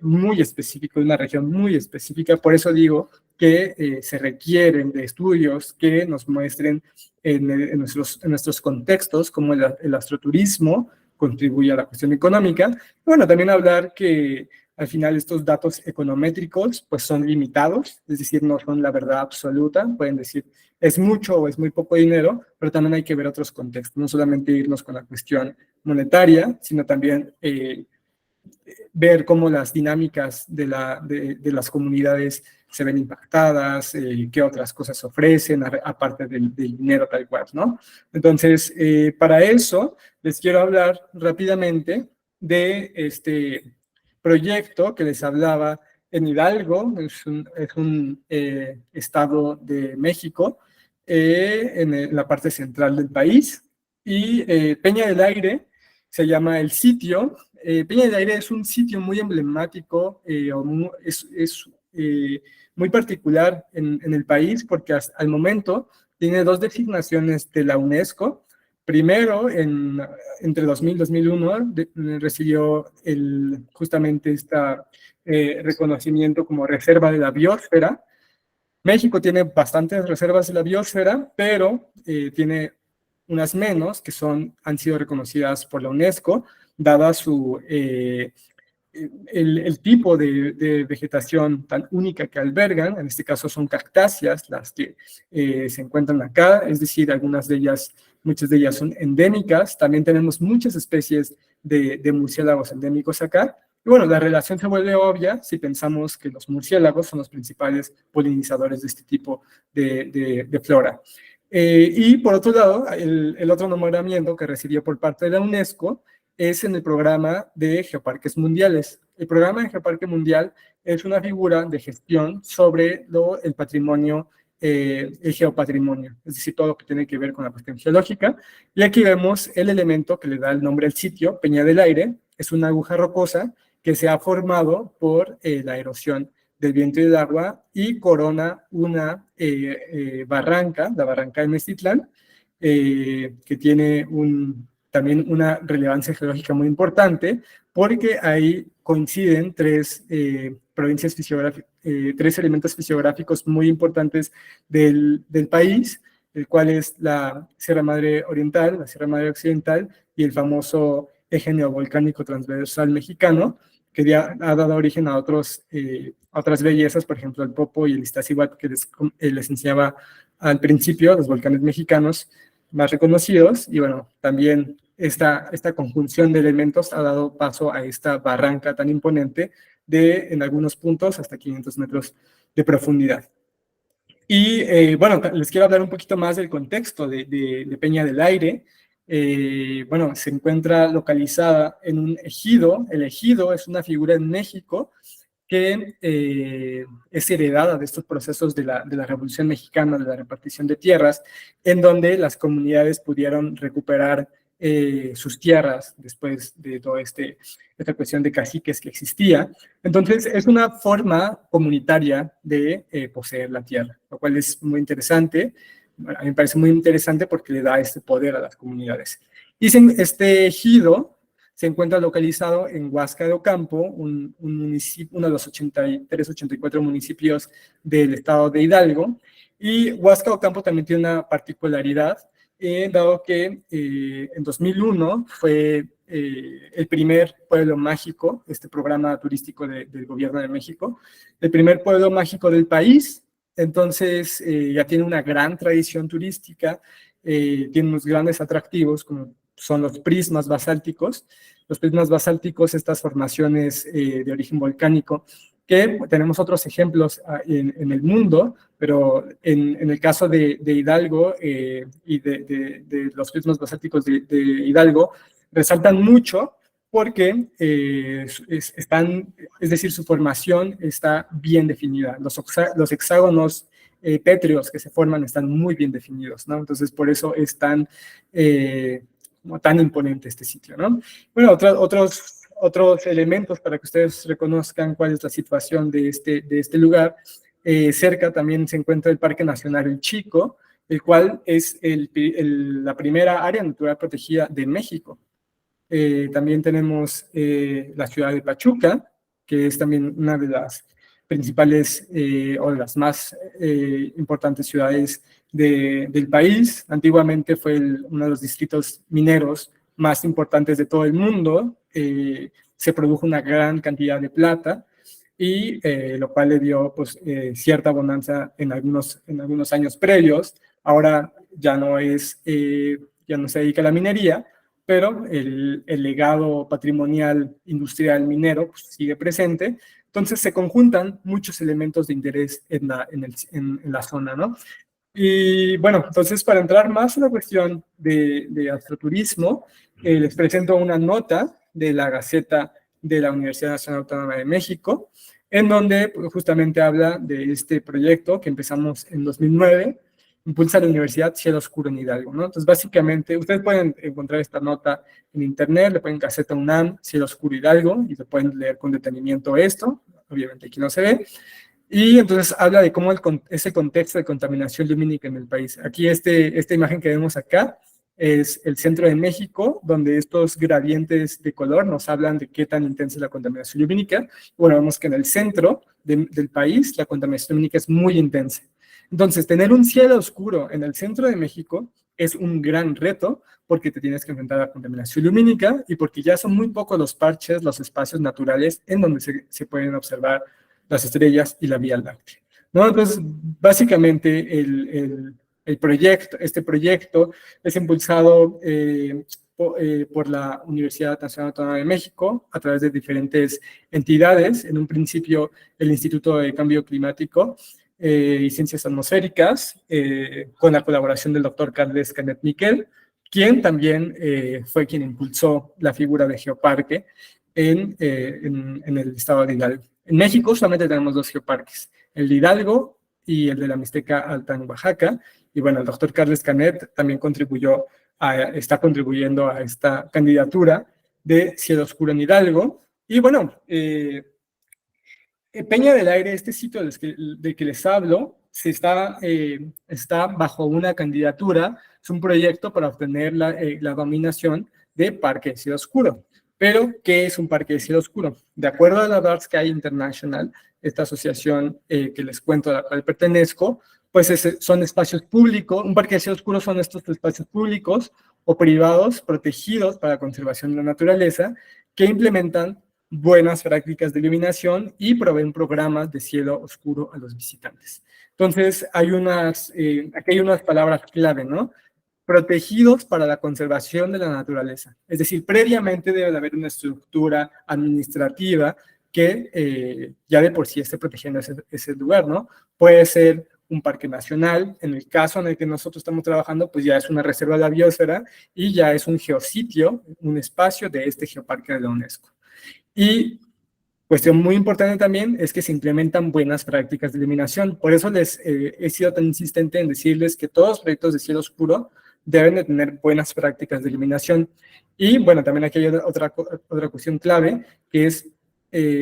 [SPEAKER 3] muy específico, de una región muy específica, por eso digo que se requieren de estudios que nos muestren en nuestros contextos cómo el astroturismo contribuye a la cuestión económica. Bueno, también hablar que al final estos datos econométricos pues son limitados, es decir, no son la verdad absoluta, pueden decir es mucho o es muy poco dinero, pero también hay que ver otros contextos, no solamente irnos con la cuestión monetaria, sino también ver cómo las dinámicas de las comunidades se ven impactadas, qué otras cosas ofrecen, aparte del dinero tal cual, ¿no? Entonces, para eso, les quiero hablar rápidamente de este proyecto que les hablaba en Hidalgo, es un estado de México, en la parte central del país, y Peña del Aire se llama el sitio. Peña del Aire es un sitio muy emblemático, es muy particular en el país porque hasta el momento tiene 2 designaciones de la UNESCO. Primero, entre 2000 y 2001, recibió justamente este reconocimiento como reserva de la biosfera. México tiene bastantes reservas de la biosfera, pero tiene unas menos que han sido reconocidas por la UNESCO, dada el tipo de vegetación tan única que albergan. En este caso son cactáceas las que se encuentran acá, es decir, muchas de ellas son endémicas. También tenemos muchas especies de murciélagos endémicos acá. Y bueno, la relación se vuelve obvia si pensamos que los murciélagos son los principales polinizadores de este tipo de flora. Y por otro lado, el otro nombramiento que recibió por parte de la UNESCO es en el programa de Geoparques Mundiales. El programa de Geoparque Mundial es una figura de gestión sobre el patrimonio, el geopatrimonio, es decir, todo lo que tiene que ver con la cuestión geológica. Y aquí vemos el elemento que le da el nombre al sitio, Peña del Aire. Es una aguja rocosa que se ha formado por la erosión del viento y del agua y corona una barranca, la barranca de Mestitlán, que tiene también una relevancia geológica muy importante, porque ahí coinciden tres provincias fisiográficas, tres elementos fisiográficos muy importantes del país, el cual es la Sierra Madre Oriental, la Sierra Madre Occidental y el famoso eje neovolcánico transversal mexicano, que ya ha dado origen a otras bellezas, por ejemplo, el Popo y el Iztaccíhuatl, que les enseñaba al principio, los volcanes mexicanos más reconocidos, y bueno, también esta conjunción de elementos ha dado paso a esta barranca tan imponente de, en algunos puntos, hasta 500 metros de profundidad. Y bueno, les quiero hablar un poquito más del contexto de Peña del Aire. Bueno, se encuentra localizada en un ejido. El ejido es una figura en México que es heredada de estos procesos de la Revolución Mexicana, de la repartición de tierras, en donde las comunidades pudieron recuperar sus tierras después de toda esta cuestión de caciques que existía. Entonces, es una forma comunitaria de poseer la tierra, lo cual es muy interesante. Bueno, a mí me parece muy interesante porque le da este poder a las comunidades. Y este ejido se encuentra localizado en Huasca de Ocampo, un municipio, uno de los 83, 84 municipios del estado de Hidalgo. Y Huasca de Ocampo también tiene una particularidad, dado que en 2001 fue el primer pueblo mágico, este programa turístico del gobierno de México, el primer pueblo mágico del país. Entonces ya tiene una gran tradición turística, tiene unos grandes atractivos como son los prismas basálticos. Los prismas basálticos, estas formaciones de origen volcánico, que tenemos otros ejemplos en el mundo, pero en el caso de Hidalgo y de los prismas basálticos de Hidalgo, resaltan mucho porque es decir, su formación está bien definida. Los hexágonos pétreos que se forman están muy bien definidos, ¿no? Entonces, por eso es tan imponente este sitio, ¿no? Bueno, otros elementos para que ustedes reconozcan cuál es la situación de este lugar. Cerca también se encuentra el Parque Nacional El Chico, el cual es la primera área natural protegida de México. También tenemos la ciudad de Pachuca, que es también una de las principales o de las más importantes ciudades del país. Antiguamente fue uno de los distritos mineros más importantes de todo el mundo. Se produjo una gran cantidad de plata y lo cual le dio pues, cierta bonanza en algunos años previos. Ahora ya no se dedica a la minería, pero el legado patrimonial industrial minero pues, sigue presente. Entonces se conjuntan muchos elementos de interés en la zona, ¿no? Y bueno, entonces para entrar más en la cuestión de astroturismo, les presento una nota de la Gaceta de la Universidad Nacional Autónoma de México, en donde pues, justamente habla de este proyecto que empezamos en 2009, impulsa la Universidad Cielo Oscuro en Hidalgo, ¿no? Entonces, básicamente, ustedes pueden encontrar esta nota en internet, le ponen Gaceta UNAM, Cielo Oscuro Hidalgo, y se pueden leer con detenimiento esto, obviamente aquí no se ve, y entonces habla de cómo ese contexto de contaminación lumínica en el país. Aquí esta imagen que vemos acá es el centro de México, donde estos gradientes de color nos hablan de qué tan intensa es la contaminación lumínica. Bueno, vemos que en el centro del país la contaminación lumínica es muy intensa. Entonces, tener un cielo oscuro en el centro de México es un gran reto porque te tienes que enfrentar a la contaminación lumínica y porque ya son muy pocos los parches, los espacios naturales en donde se pueden observar las estrellas y la Vía Láctea, ¿no? Entonces, básicamente, este proyecto es impulsado por la Universidad Nacional Autónoma de México a través de diferentes entidades. En un principio, el Instituto de Cambio Climático y Ciencias Atmosféricas, con la colaboración del doctor Carles Canet Miquel, quien también fue quien impulsó la figura de geoparque en el estado de Hidalgo. En México solamente tenemos 2 geoparques, el de Hidalgo y el de la Mixteca Alta en Oaxaca, y bueno, el doctor Carles Canet también está contribuyendo a esta candidatura de Cielo Oscuro en Hidalgo, y bueno, Peña del Aire, este sitio del que les hablo, está bajo una candidatura, es un proyecto para obtener la dominación de Parque de Cielo Oscuro. Pero, ¿qué es un parque de cielo oscuro? De acuerdo a la Dark Sky International, esta asociación que les cuento a la cual pertenezco, pues son espacios públicos, un parque de cielo oscuro son estos espacios públicos o privados protegidos para la conservación de la naturaleza que implementan buenas prácticas de iluminación y proveen programas de cielo oscuro a los visitantes. Entonces, aquí hay unas palabras clave, ¿no? Protegidos para la conservación de la naturaleza. Es decir, previamente debe de haber una estructura administrativa que ya de por sí esté protegiendo ese lugar, ¿no? Puede ser un parque nacional, en el caso en el que nosotros estamos trabajando, pues ya es una reserva de la biosfera y ya es un geositio, un espacio de este geoparque de la UNESCO. Y cuestión muy importante también es que se implementan buenas prácticas de iluminación. Por eso he sido tan insistente en decirles que todos los proyectos de cielo oscuro deben de tener buenas prácticas de iluminación. Y bueno, también aquí hay otra cuestión clave, que es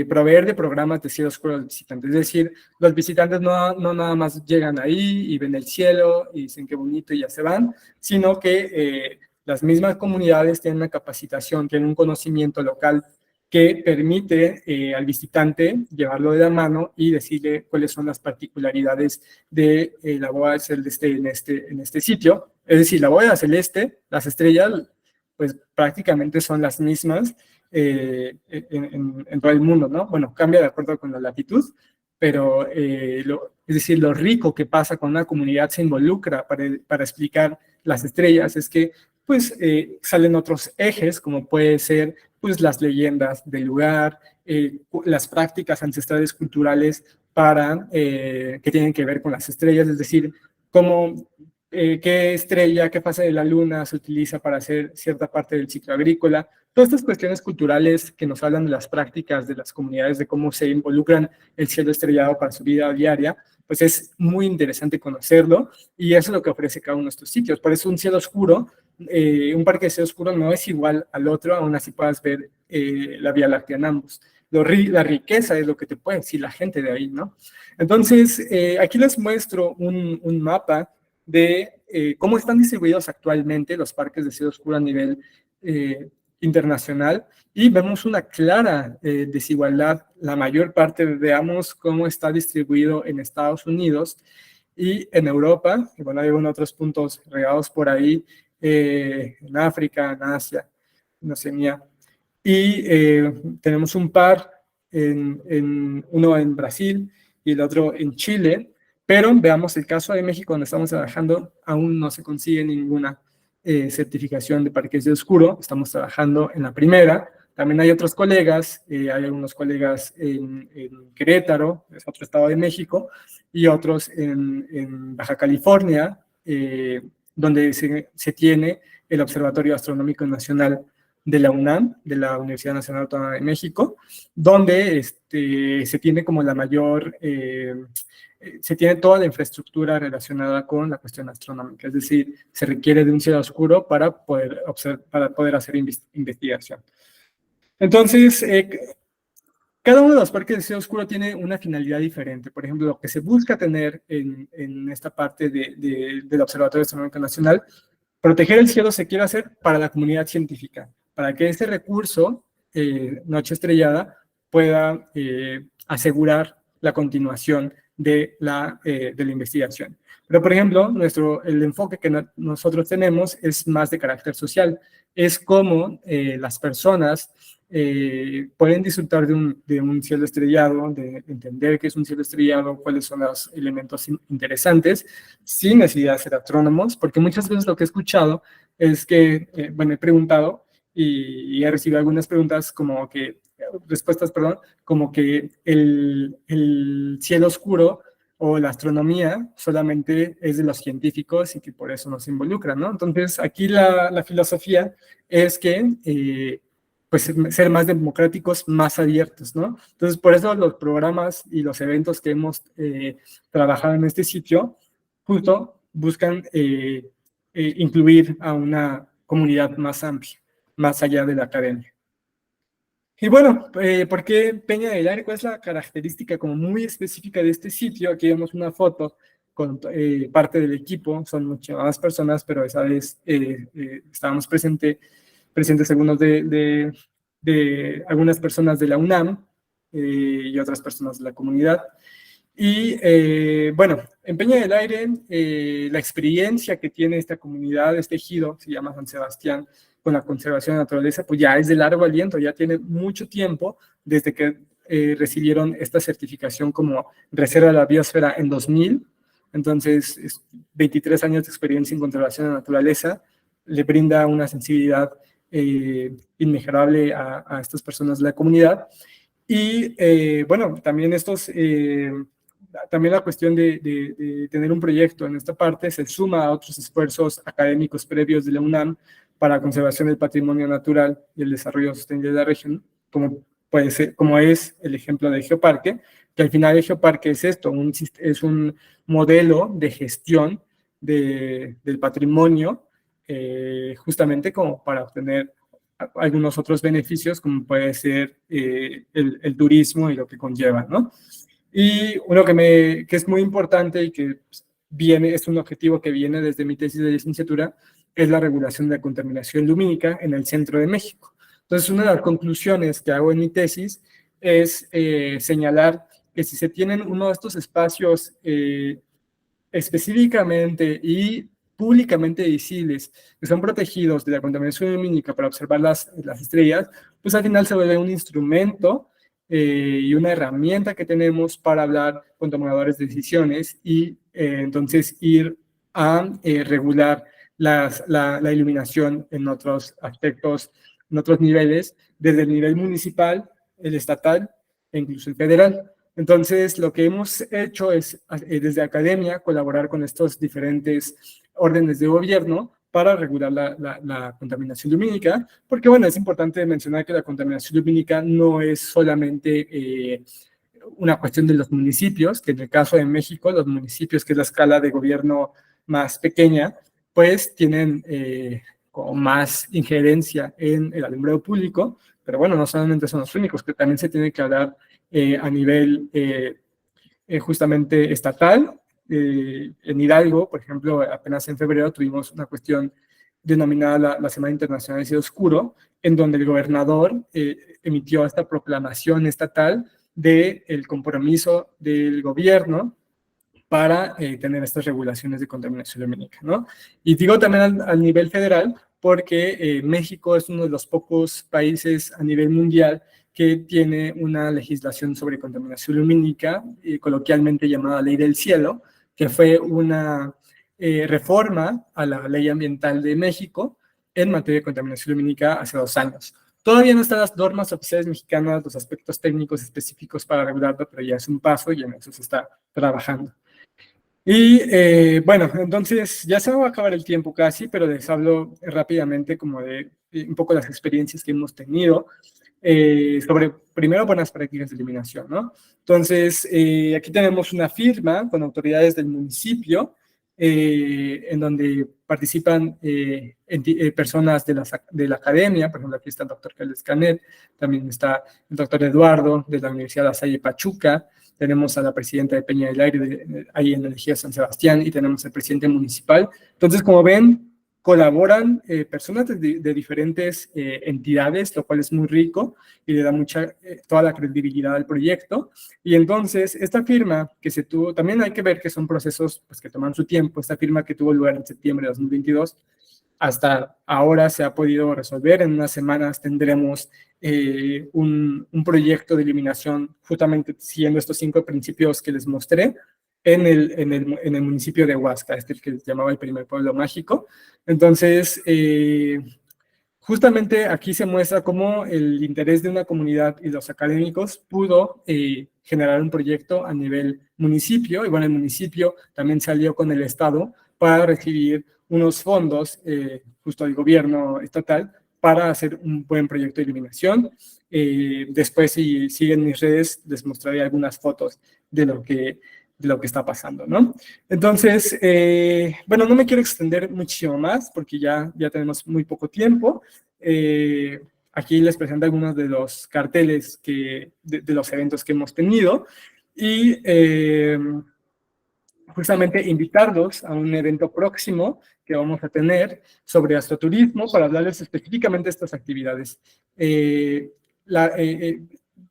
[SPEAKER 3] proveer de programas de cielo oscuro a los visitantes. Es decir, los visitantes no nada más llegan ahí y ven el cielo y dicen qué bonito y ya se van, sino que las mismas comunidades tienen una capacitación, tienen un conocimiento local que permite al visitante llevarlo de la mano y decirle cuáles son las particularidades de la bóveda celeste en este sitio. Es decir, la bóveda celeste, las estrellas, pues prácticamente son las mismas en todo el mundo, ¿no? Bueno, cambia de acuerdo con la latitud, pero es decir, lo rico que pasa cuando una comunidad se involucra para explicar las estrellas es que pues salen otros ejes, como puede ser pues las leyendas del lugar, las prácticas ancestrales culturales que tienen que ver con las estrellas, es decir, cómo, qué estrella, qué fase de la luna se utiliza para hacer cierta parte del ciclo agrícola. Todas estas cuestiones culturales que nos hablan de las prácticas de las comunidades, de cómo se involucran el cielo estrellado para su vida diaria, pues es muy interesante conocerlo y eso es lo que ofrece cada uno de estos sitios. Por eso un cielo oscuro, un parque de cielo oscuro no es igual al otro, aún así puedas ver la Vía Láctea en ambos. La riqueza es lo que te puede decir la gente de ahí, ¿no? Entonces, aquí les muestro un mapa de cómo están distribuidos actualmente los parques de cielo oscuro a nivel internacional y vemos una clara desigualdad. La mayor parte, veamos cómo está distribuido en Estados Unidos y en Europa, y bueno, hay otros puntos regados por ahí, en África, en Asia, en Oceanía. Y tenemos un par, uno en Brasil y el otro en Chile, pero veamos el caso de México, donde estamos trabajando, aún no se consigue ninguna certificación de parques de oscuro, estamos trabajando en la primera. También hay otros colegas, hay algunos colegas en Querétaro, es otro estado de México, y otros en Baja California, donde se tiene el Observatorio Astronómico Nacional de la UNAM, de la Universidad Nacional Autónoma de México, donde se tiene como la mayor, se tiene toda la infraestructura relacionada con la cuestión astronómica, es decir, se requiere de un cielo oscuro para poder hacer investigación. Entonces, cada uno de los parques de cielo oscuro tiene una finalidad diferente. Por ejemplo, lo que se busca tener en esta parte del Observatorio Astronómico Nacional, proteger el cielo se quiere hacer para la comunidad científica, para que ese recurso, noche estrellada, pueda asegurar la continuación de la investigación. Pero, por ejemplo, el enfoque que nosotros tenemos es más de carácter social. Es cómo las personas pueden disfrutar de un cielo estrellado, de entender qué es un cielo estrellado, cuáles son los elementos interesantes, sin necesidad de ser astrónomos, porque muchas veces lo que he escuchado es que, bueno, he preguntado y he recibido algunas preguntas respuestas, como que el cielo oscuro o la astronomía solamente es de los científicos y que por eso nos involucran, ¿no? Entonces, aquí la filosofía es que pues ser más democráticos, más abiertos, ¿no? Entonces, por eso los programas y los eventos que hemos trabajado en este sitio, justo buscan incluir a una comunidad más amplia, más allá de la academia. Y bueno, ¿por qué Peña del Aire? ¿Cuál es la característica como muy específica de este sitio? Aquí vemos una foto parte del equipo, son muchas más personas, pero esa vez estábamos presentes algunos de algunas personas de la UNAM y otras personas de la comunidad. Y bueno, en Peña del Aire, la experiencia que tiene esta comunidad, este ejido, se llama San Sebastián, con la conservación de la naturaleza, pues ya es de largo aliento, ya tiene mucho tiempo desde que recibieron esta certificación como Reserva de la Biosfera en 2000. Entonces, 23 años de experiencia en conservación de la naturaleza le brinda una sensibilidad inmejorable a estas personas de la comunidad. Y bueno, también también la cuestión de tener un proyecto en esta parte se suma a otros esfuerzos académicos previos de la UNAM para la conservación del patrimonio natural y el desarrollo sostenible de la región, como es el ejemplo del Geoparque, que al final el Geoparque es esto, es un modelo de gestión del patrimonio, justamente como para obtener algunos otros beneficios, como puede ser el turismo y lo que conlleva, ¿no? Y uno que es muy importante y que es un objetivo que viene desde mi tesis de licenciatura, es la regulación de la contaminación lumínica en el centro de México. Entonces, una de las conclusiones que hago en mi tesis es señalar que si se tienen uno de estos espacios específicamente y públicamente visibles, que son protegidos de la contaminación lumínica para observar las estrellas, pues al final se vuelve un instrumento y una herramienta que tenemos para hablar con tomadores de decisiones y entonces ir a regular la iluminación en otros aspectos, en otros niveles, desde el nivel municipal, el estatal e incluso el federal. Entonces, lo que hemos hecho es, desde academia, colaborar con estos diferentes órdenes de gobierno para regular la contaminación lumínica, porque, bueno, es importante mencionar que la contaminación lumínica no es solamente una cuestión de los municipios, que en el caso de México, los municipios, que es la escala de gobierno más pequeña, pues tienen como más injerencia en el alumbrado público, pero bueno, no solamente son los únicos, que también se tiene que hablar a nivel justamente estatal. En Hidalgo, por ejemplo, apenas en febrero tuvimos una cuestión denominada la Semana Internacional del Cielo Oscuro, en donde el gobernador emitió esta proclamación estatal del compromiso del gobierno para tener estas regulaciones de contaminación lumínica, ¿no? Y digo también al nivel federal, porque México es uno de los pocos países a nivel mundial que tiene una legislación sobre contaminación lumínica, coloquialmente llamada Ley del Cielo, que fue una reforma a la Ley Ambiental de México en materia de contaminación lumínica hace 2 años. Todavía no están las normas oficiales mexicanas, los aspectos técnicos específicos para regularlo, pero ya es un paso y en eso se está trabajando. Y bueno, entonces ya se va a acabar el tiempo casi, pero les hablo rápidamente como de un poco las experiencias que hemos tenido sobre, primero, buenas prácticas de eliminación, ¿no? Entonces, aquí tenemos una firma con autoridades del municipio, en donde participan personas de la academia. Por ejemplo, aquí está el doctor Carlos Canet, también está el doctor Eduardo de la Universidad La Salle Pachuca, tenemos a la presidenta de Peña del Aire, ahí en Energía San Sebastián, y tenemos al presidente municipal. Entonces, como ven, colaboran personas de diferentes entidades, lo cual es muy rico y le da toda la credibilidad al proyecto. Y entonces, esta firma que se tuvo, también hay que ver que son procesos pues, que toman su tiempo. Esta firma que tuvo lugar en septiembre de 2022, hasta ahora se ha podido resolver. En unas semanas tendremos un proyecto de eliminación justamente siguiendo estos 5 principios que les mostré en el municipio de Huasca, el que se llamaba el primer pueblo mágico. Entonces, justamente aquí se muestra cómo el interés de una comunidad y los académicos pudo generar un proyecto a nivel municipio, y bueno, el municipio también salió con el Estado para recibir unos fondos justo del gobierno estatal para hacer un buen proyecto de eliminación. Después, si siguen mis redes, les mostraré algunas fotos de lo que está pasando, ¿no? Entonces, bueno, no me quiero extender muchísimo más porque ya tenemos muy poco tiempo. Aquí les presento algunos de los carteles de los eventos que hemos tenido. Y justamente invitarlos a un evento próximo que vamos a tener sobre astroturismo para hablarles específicamente de estas actividades.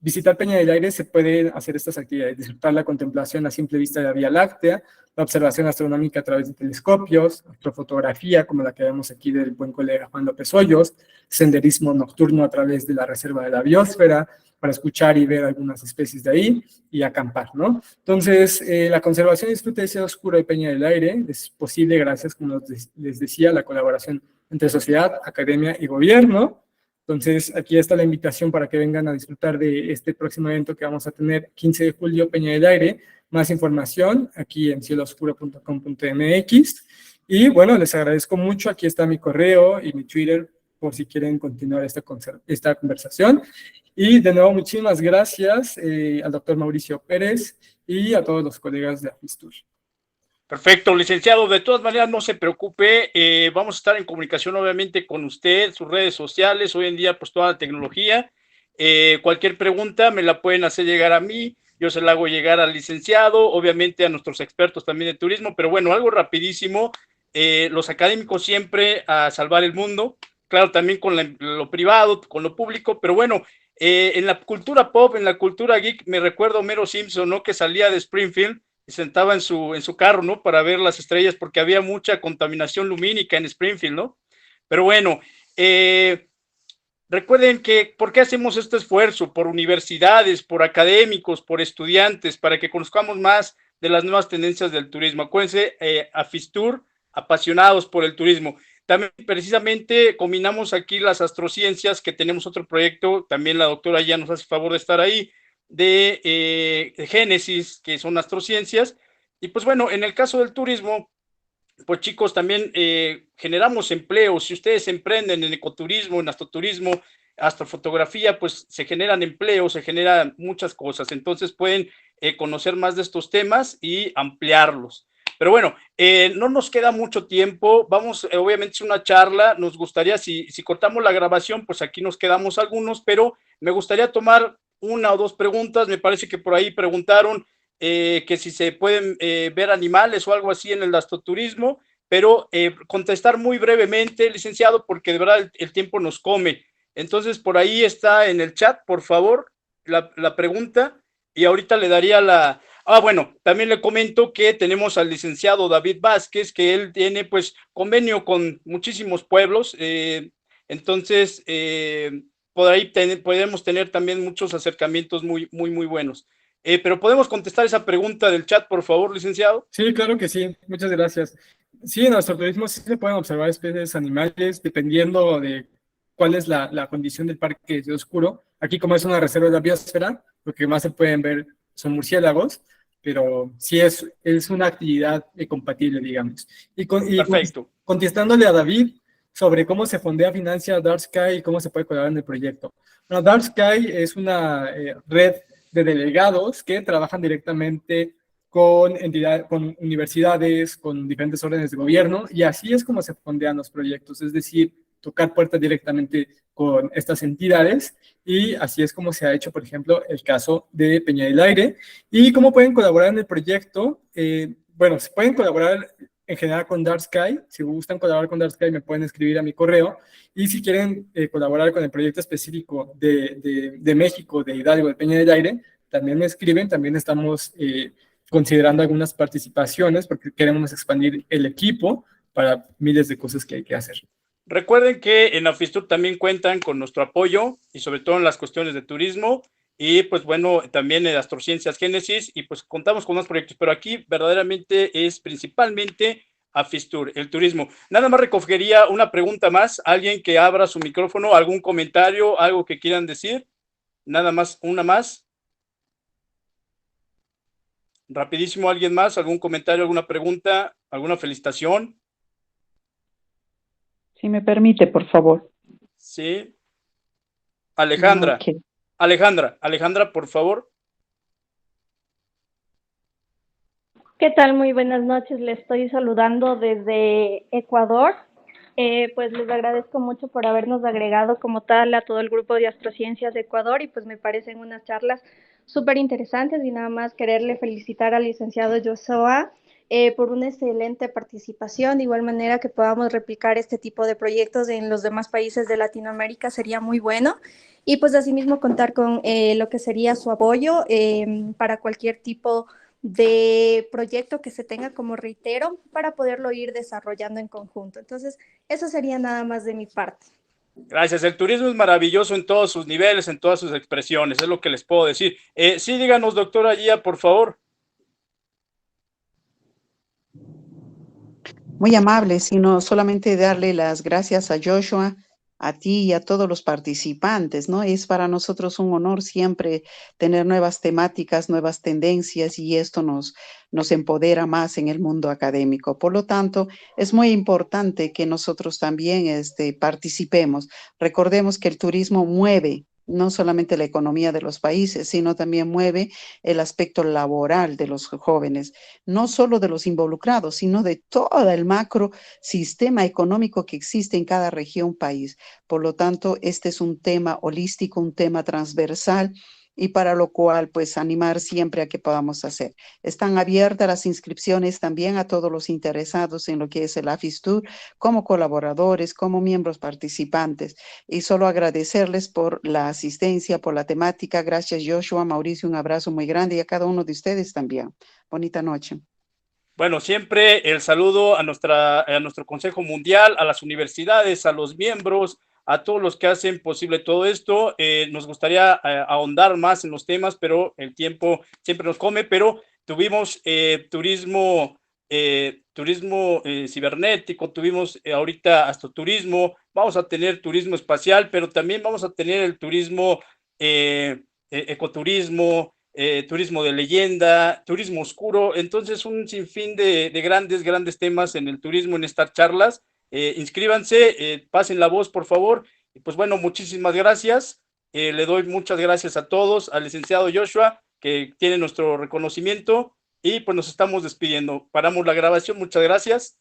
[SPEAKER 3] Visitar Peña del Aire se puede hacer estas actividades, disfrutar la contemplación a simple vista de la Vía Láctea, la observación astronómica a través de telescopios, astrofotografía, como la que vemos aquí del buen colega Juan López Hoyos, senderismo nocturno a través de la Reserva de la Biosfera, para escuchar y ver algunas especies de ahí, y acampar, ¿no? Entonces, la conservación y disfrute de cielo oscuro de Peña del Aire es posible gracias, como les decía, a la colaboración entre sociedad, academia y gobierno. Entonces, aquí está la invitación para que vengan a disfrutar de este próximo evento que vamos a tener 15 de julio, Peña del Aire. Más información aquí en cieloscuro.com.mx. Y bueno, les agradezco mucho. Aquí está mi correo y mi Twitter por si quieren continuar esta conversación. Y de nuevo, muchísimas gracias al doctor Mauricio Pérez y a todos los colegas de Afistur.
[SPEAKER 1] Perfecto, licenciado. De todas maneras, no se preocupe. Vamos a estar en comunicación, obviamente, con usted, sus redes sociales. Hoy en día, pues toda la tecnología. Cualquier pregunta me la pueden hacer llegar a mí. Yo se la hago llegar al licenciado, obviamente a nuestros expertos también de turismo. Pero bueno, algo rapidísimo. Los académicos siempre a salvar el mundo. Claro, también con lo privado, con lo público. Pero bueno, en la cultura pop, en la cultura geek, me recuerdo a Homero Simpson, ¿no? Que salía de Springfield y sentaba en su carro, ¿no? Para ver las estrellas, porque había mucha contaminación lumínica en Springfield, ¿no? Pero bueno, recuerden que, ¿por qué hacemos este esfuerzo? Por universidades, por académicos, por estudiantes, para que conozcamos más de las nuevas tendencias del turismo. Acuérdense, Afistur, apasionados por el turismo. También precisamente combinamos aquí las astrociencias, que tenemos otro proyecto, también la doctora ya nos hace favor de estar ahí, de Génesis, que son astrociencias. Y pues bueno, en el caso del turismo, pues chicos, también generamos empleos. Si ustedes emprenden en ecoturismo, en astroturismo, astrofotografía, pues se generan empleos, se generan muchas cosas. Entonces pueden conocer más de estos temas y ampliarlos. Pero bueno, no nos queda mucho tiempo. Vamos, obviamente es una charla. Nos gustaría, si cortamos la grabación, pues aquí nos quedamos algunos, pero me gustaría tomar una o dos preguntas. Me parece que por ahí preguntaron que si se pueden ver animales o algo así en el astroturismo, pero contestar muy brevemente, licenciado, porque de verdad el tiempo nos come. Entonces, por ahí está en el chat, por favor, la pregunta, y ahorita le daría la... bueno, también le comento que tenemos al licenciado David Vázquez, que él tiene pues convenio con muchísimos pueblos, entonces por ahí podemos tener también muchos acercamientos muy buenos. Pero podemos contestar esa pregunta del chat, por favor, licenciado.
[SPEAKER 3] Sí, claro que sí. Muchas gracias. Sí, en nuestro turismo sí se pueden observar especies animales dependiendo de cuál es la condición del parque de oscuro. Aquí, como es una reserva de la biosfera, lo que más se pueden ver son murciélagos, pero sí es una actividad compatible, digamos.
[SPEAKER 1] Perfecto.
[SPEAKER 3] Contestándole a David sobre cómo se fondea, financia Dark Sky y cómo se puede colaborar en el proyecto. Bueno, Dark Sky es una red de delegados que trabajan directamente con entidades, con universidades, con diferentes órdenes de gobierno, y así es como se fondean los proyectos, es decir, tocar puertas directamente con estas entidades, y así es como se ha hecho, por ejemplo, el caso de Peña del Aire. ¿Y cómo pueden colaborar en el proyecto? Bueno, se pueden colaborar en general con Dark Sky. Si gustan colaborar con Dark Sky, me pueden escribir a mi correo. Y si quieren colaborar con el proyecto específico de México, de Hidalgo, de Peña del Aire, también me escriben. También estamos considerando algunas participaciones porque queremos expandir el equipo para miles de cosas que hay que hacer.
[SPEAKER 1] Recuerden que en Afistur también cuentan con nuestro apoyo y sobre todo en las cuestiones de turismo y pues bueno, también en Astrociencias Génesis y pues contamos con más proyectos, pero aquí verdaderamente es principalmente Afistur, el turismo. Nada más recogería una pregunta más, alguien que abra su micrófono, algún comentario, algo que quieran decir, nada más, una más. Rapidísimo, alguien más, algún comentario, alguna pregunta, alguna felicitación.
[SPEAKER 2] Si me permite, por favor.
[SPEAKER 1] Sí. Alejandra.
[SPEAKER 2] Okay.
[SPEAKER 1] Alejandra, por favor.
[SPEAKER 4] ¿Qué tal? Muy buenas noches. Le estoy saludando desde Ecuador. Pues les agradezco mucho por habernos agregado como tal a todo el grupo de Astrociencias de Ecuador y pues me parecen unas charlas súper interesantes y nada más quererle felicitar al licenciado Joshua por una excelente participación. De igual manera que podamos replicar este tipo de proyectos en los demás países de Latinoamérica sería muy bueno. Y pues asimismo contar con lo que sería su apoyo para cualquier tipo de proyecto que se tenga, como reitero, para poderlo ir desarrollando en conjunto. Entonces, eso sería nada más de mi parte.
[SPEAKER 1] Gracias. El turismo es maravilloso en todos sus niveles, en todas sus expresiones, es lo que les puedo decir. Sí, díganos, doctora Gia, por favor.
[SPEAKER 2] Muy amable, sino solamente darle las gracias a Joshua, a ti y a todos los participantes, ¿no? Es para nosotros un honor siempre tener nuevas temáticas, nuevas tendencias y esto nos empodera más en el mundo académico. Por lo tanto, es muy importante que nosotros también participemos. Recordemos que el turismo mueve no solamente la economía de los países, sino también mueve el aspecto laboral de los jóvenes, no solo de los involucrados, sino de todo el macro sistema económico que existe en cada región, país. Por lo tanto, este es un tema holístico, un tema transversal y para lo cual, pues, animar siempre a que podamos hacer. Están abiertas las inscripciones también a todos los interesados en lo que es el AFISTUR, como colaboradores, como miembros participantes. Y solo agradecerles por la asistencia, por la temática. Gracias, Joshua, Mauricio, un abrazo muy grande y a cada uno de ustedes también. Bonita noche.
[SPEAKER 1] Bueno, siempre el saludo a nuestro Consejo Mundial, a las universidades, a los miembros, a todos los que hacen posible todo esto. Nos gustaría ahondar más en los temas, pero el tiempo siempre nos come, pero tuvimos turismo cibernético, tuvimos ahorita astroturismo, vamos a tener turismo espacial, pero también vamos a tener el turismo ecoturismo, turismo de leyenda, turismo oscuro, entonces un sinfín de grandes temas en el turismo en estas charlas. Inscríbanse, pasen la voz, por favor. Y pues bueno, muchísimas gracias. Le doy muchas gracias a todos, al licenciado Joshua, que tiene nuestro reconocimiento, y pues nos estamos despidiendo. Paramos la grabación, muchas gracias.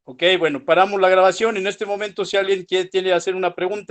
[SPEAKER 1] Ok, bueno, paramos la grabación. En este momento, si alguien tiene que hacer una pregunta.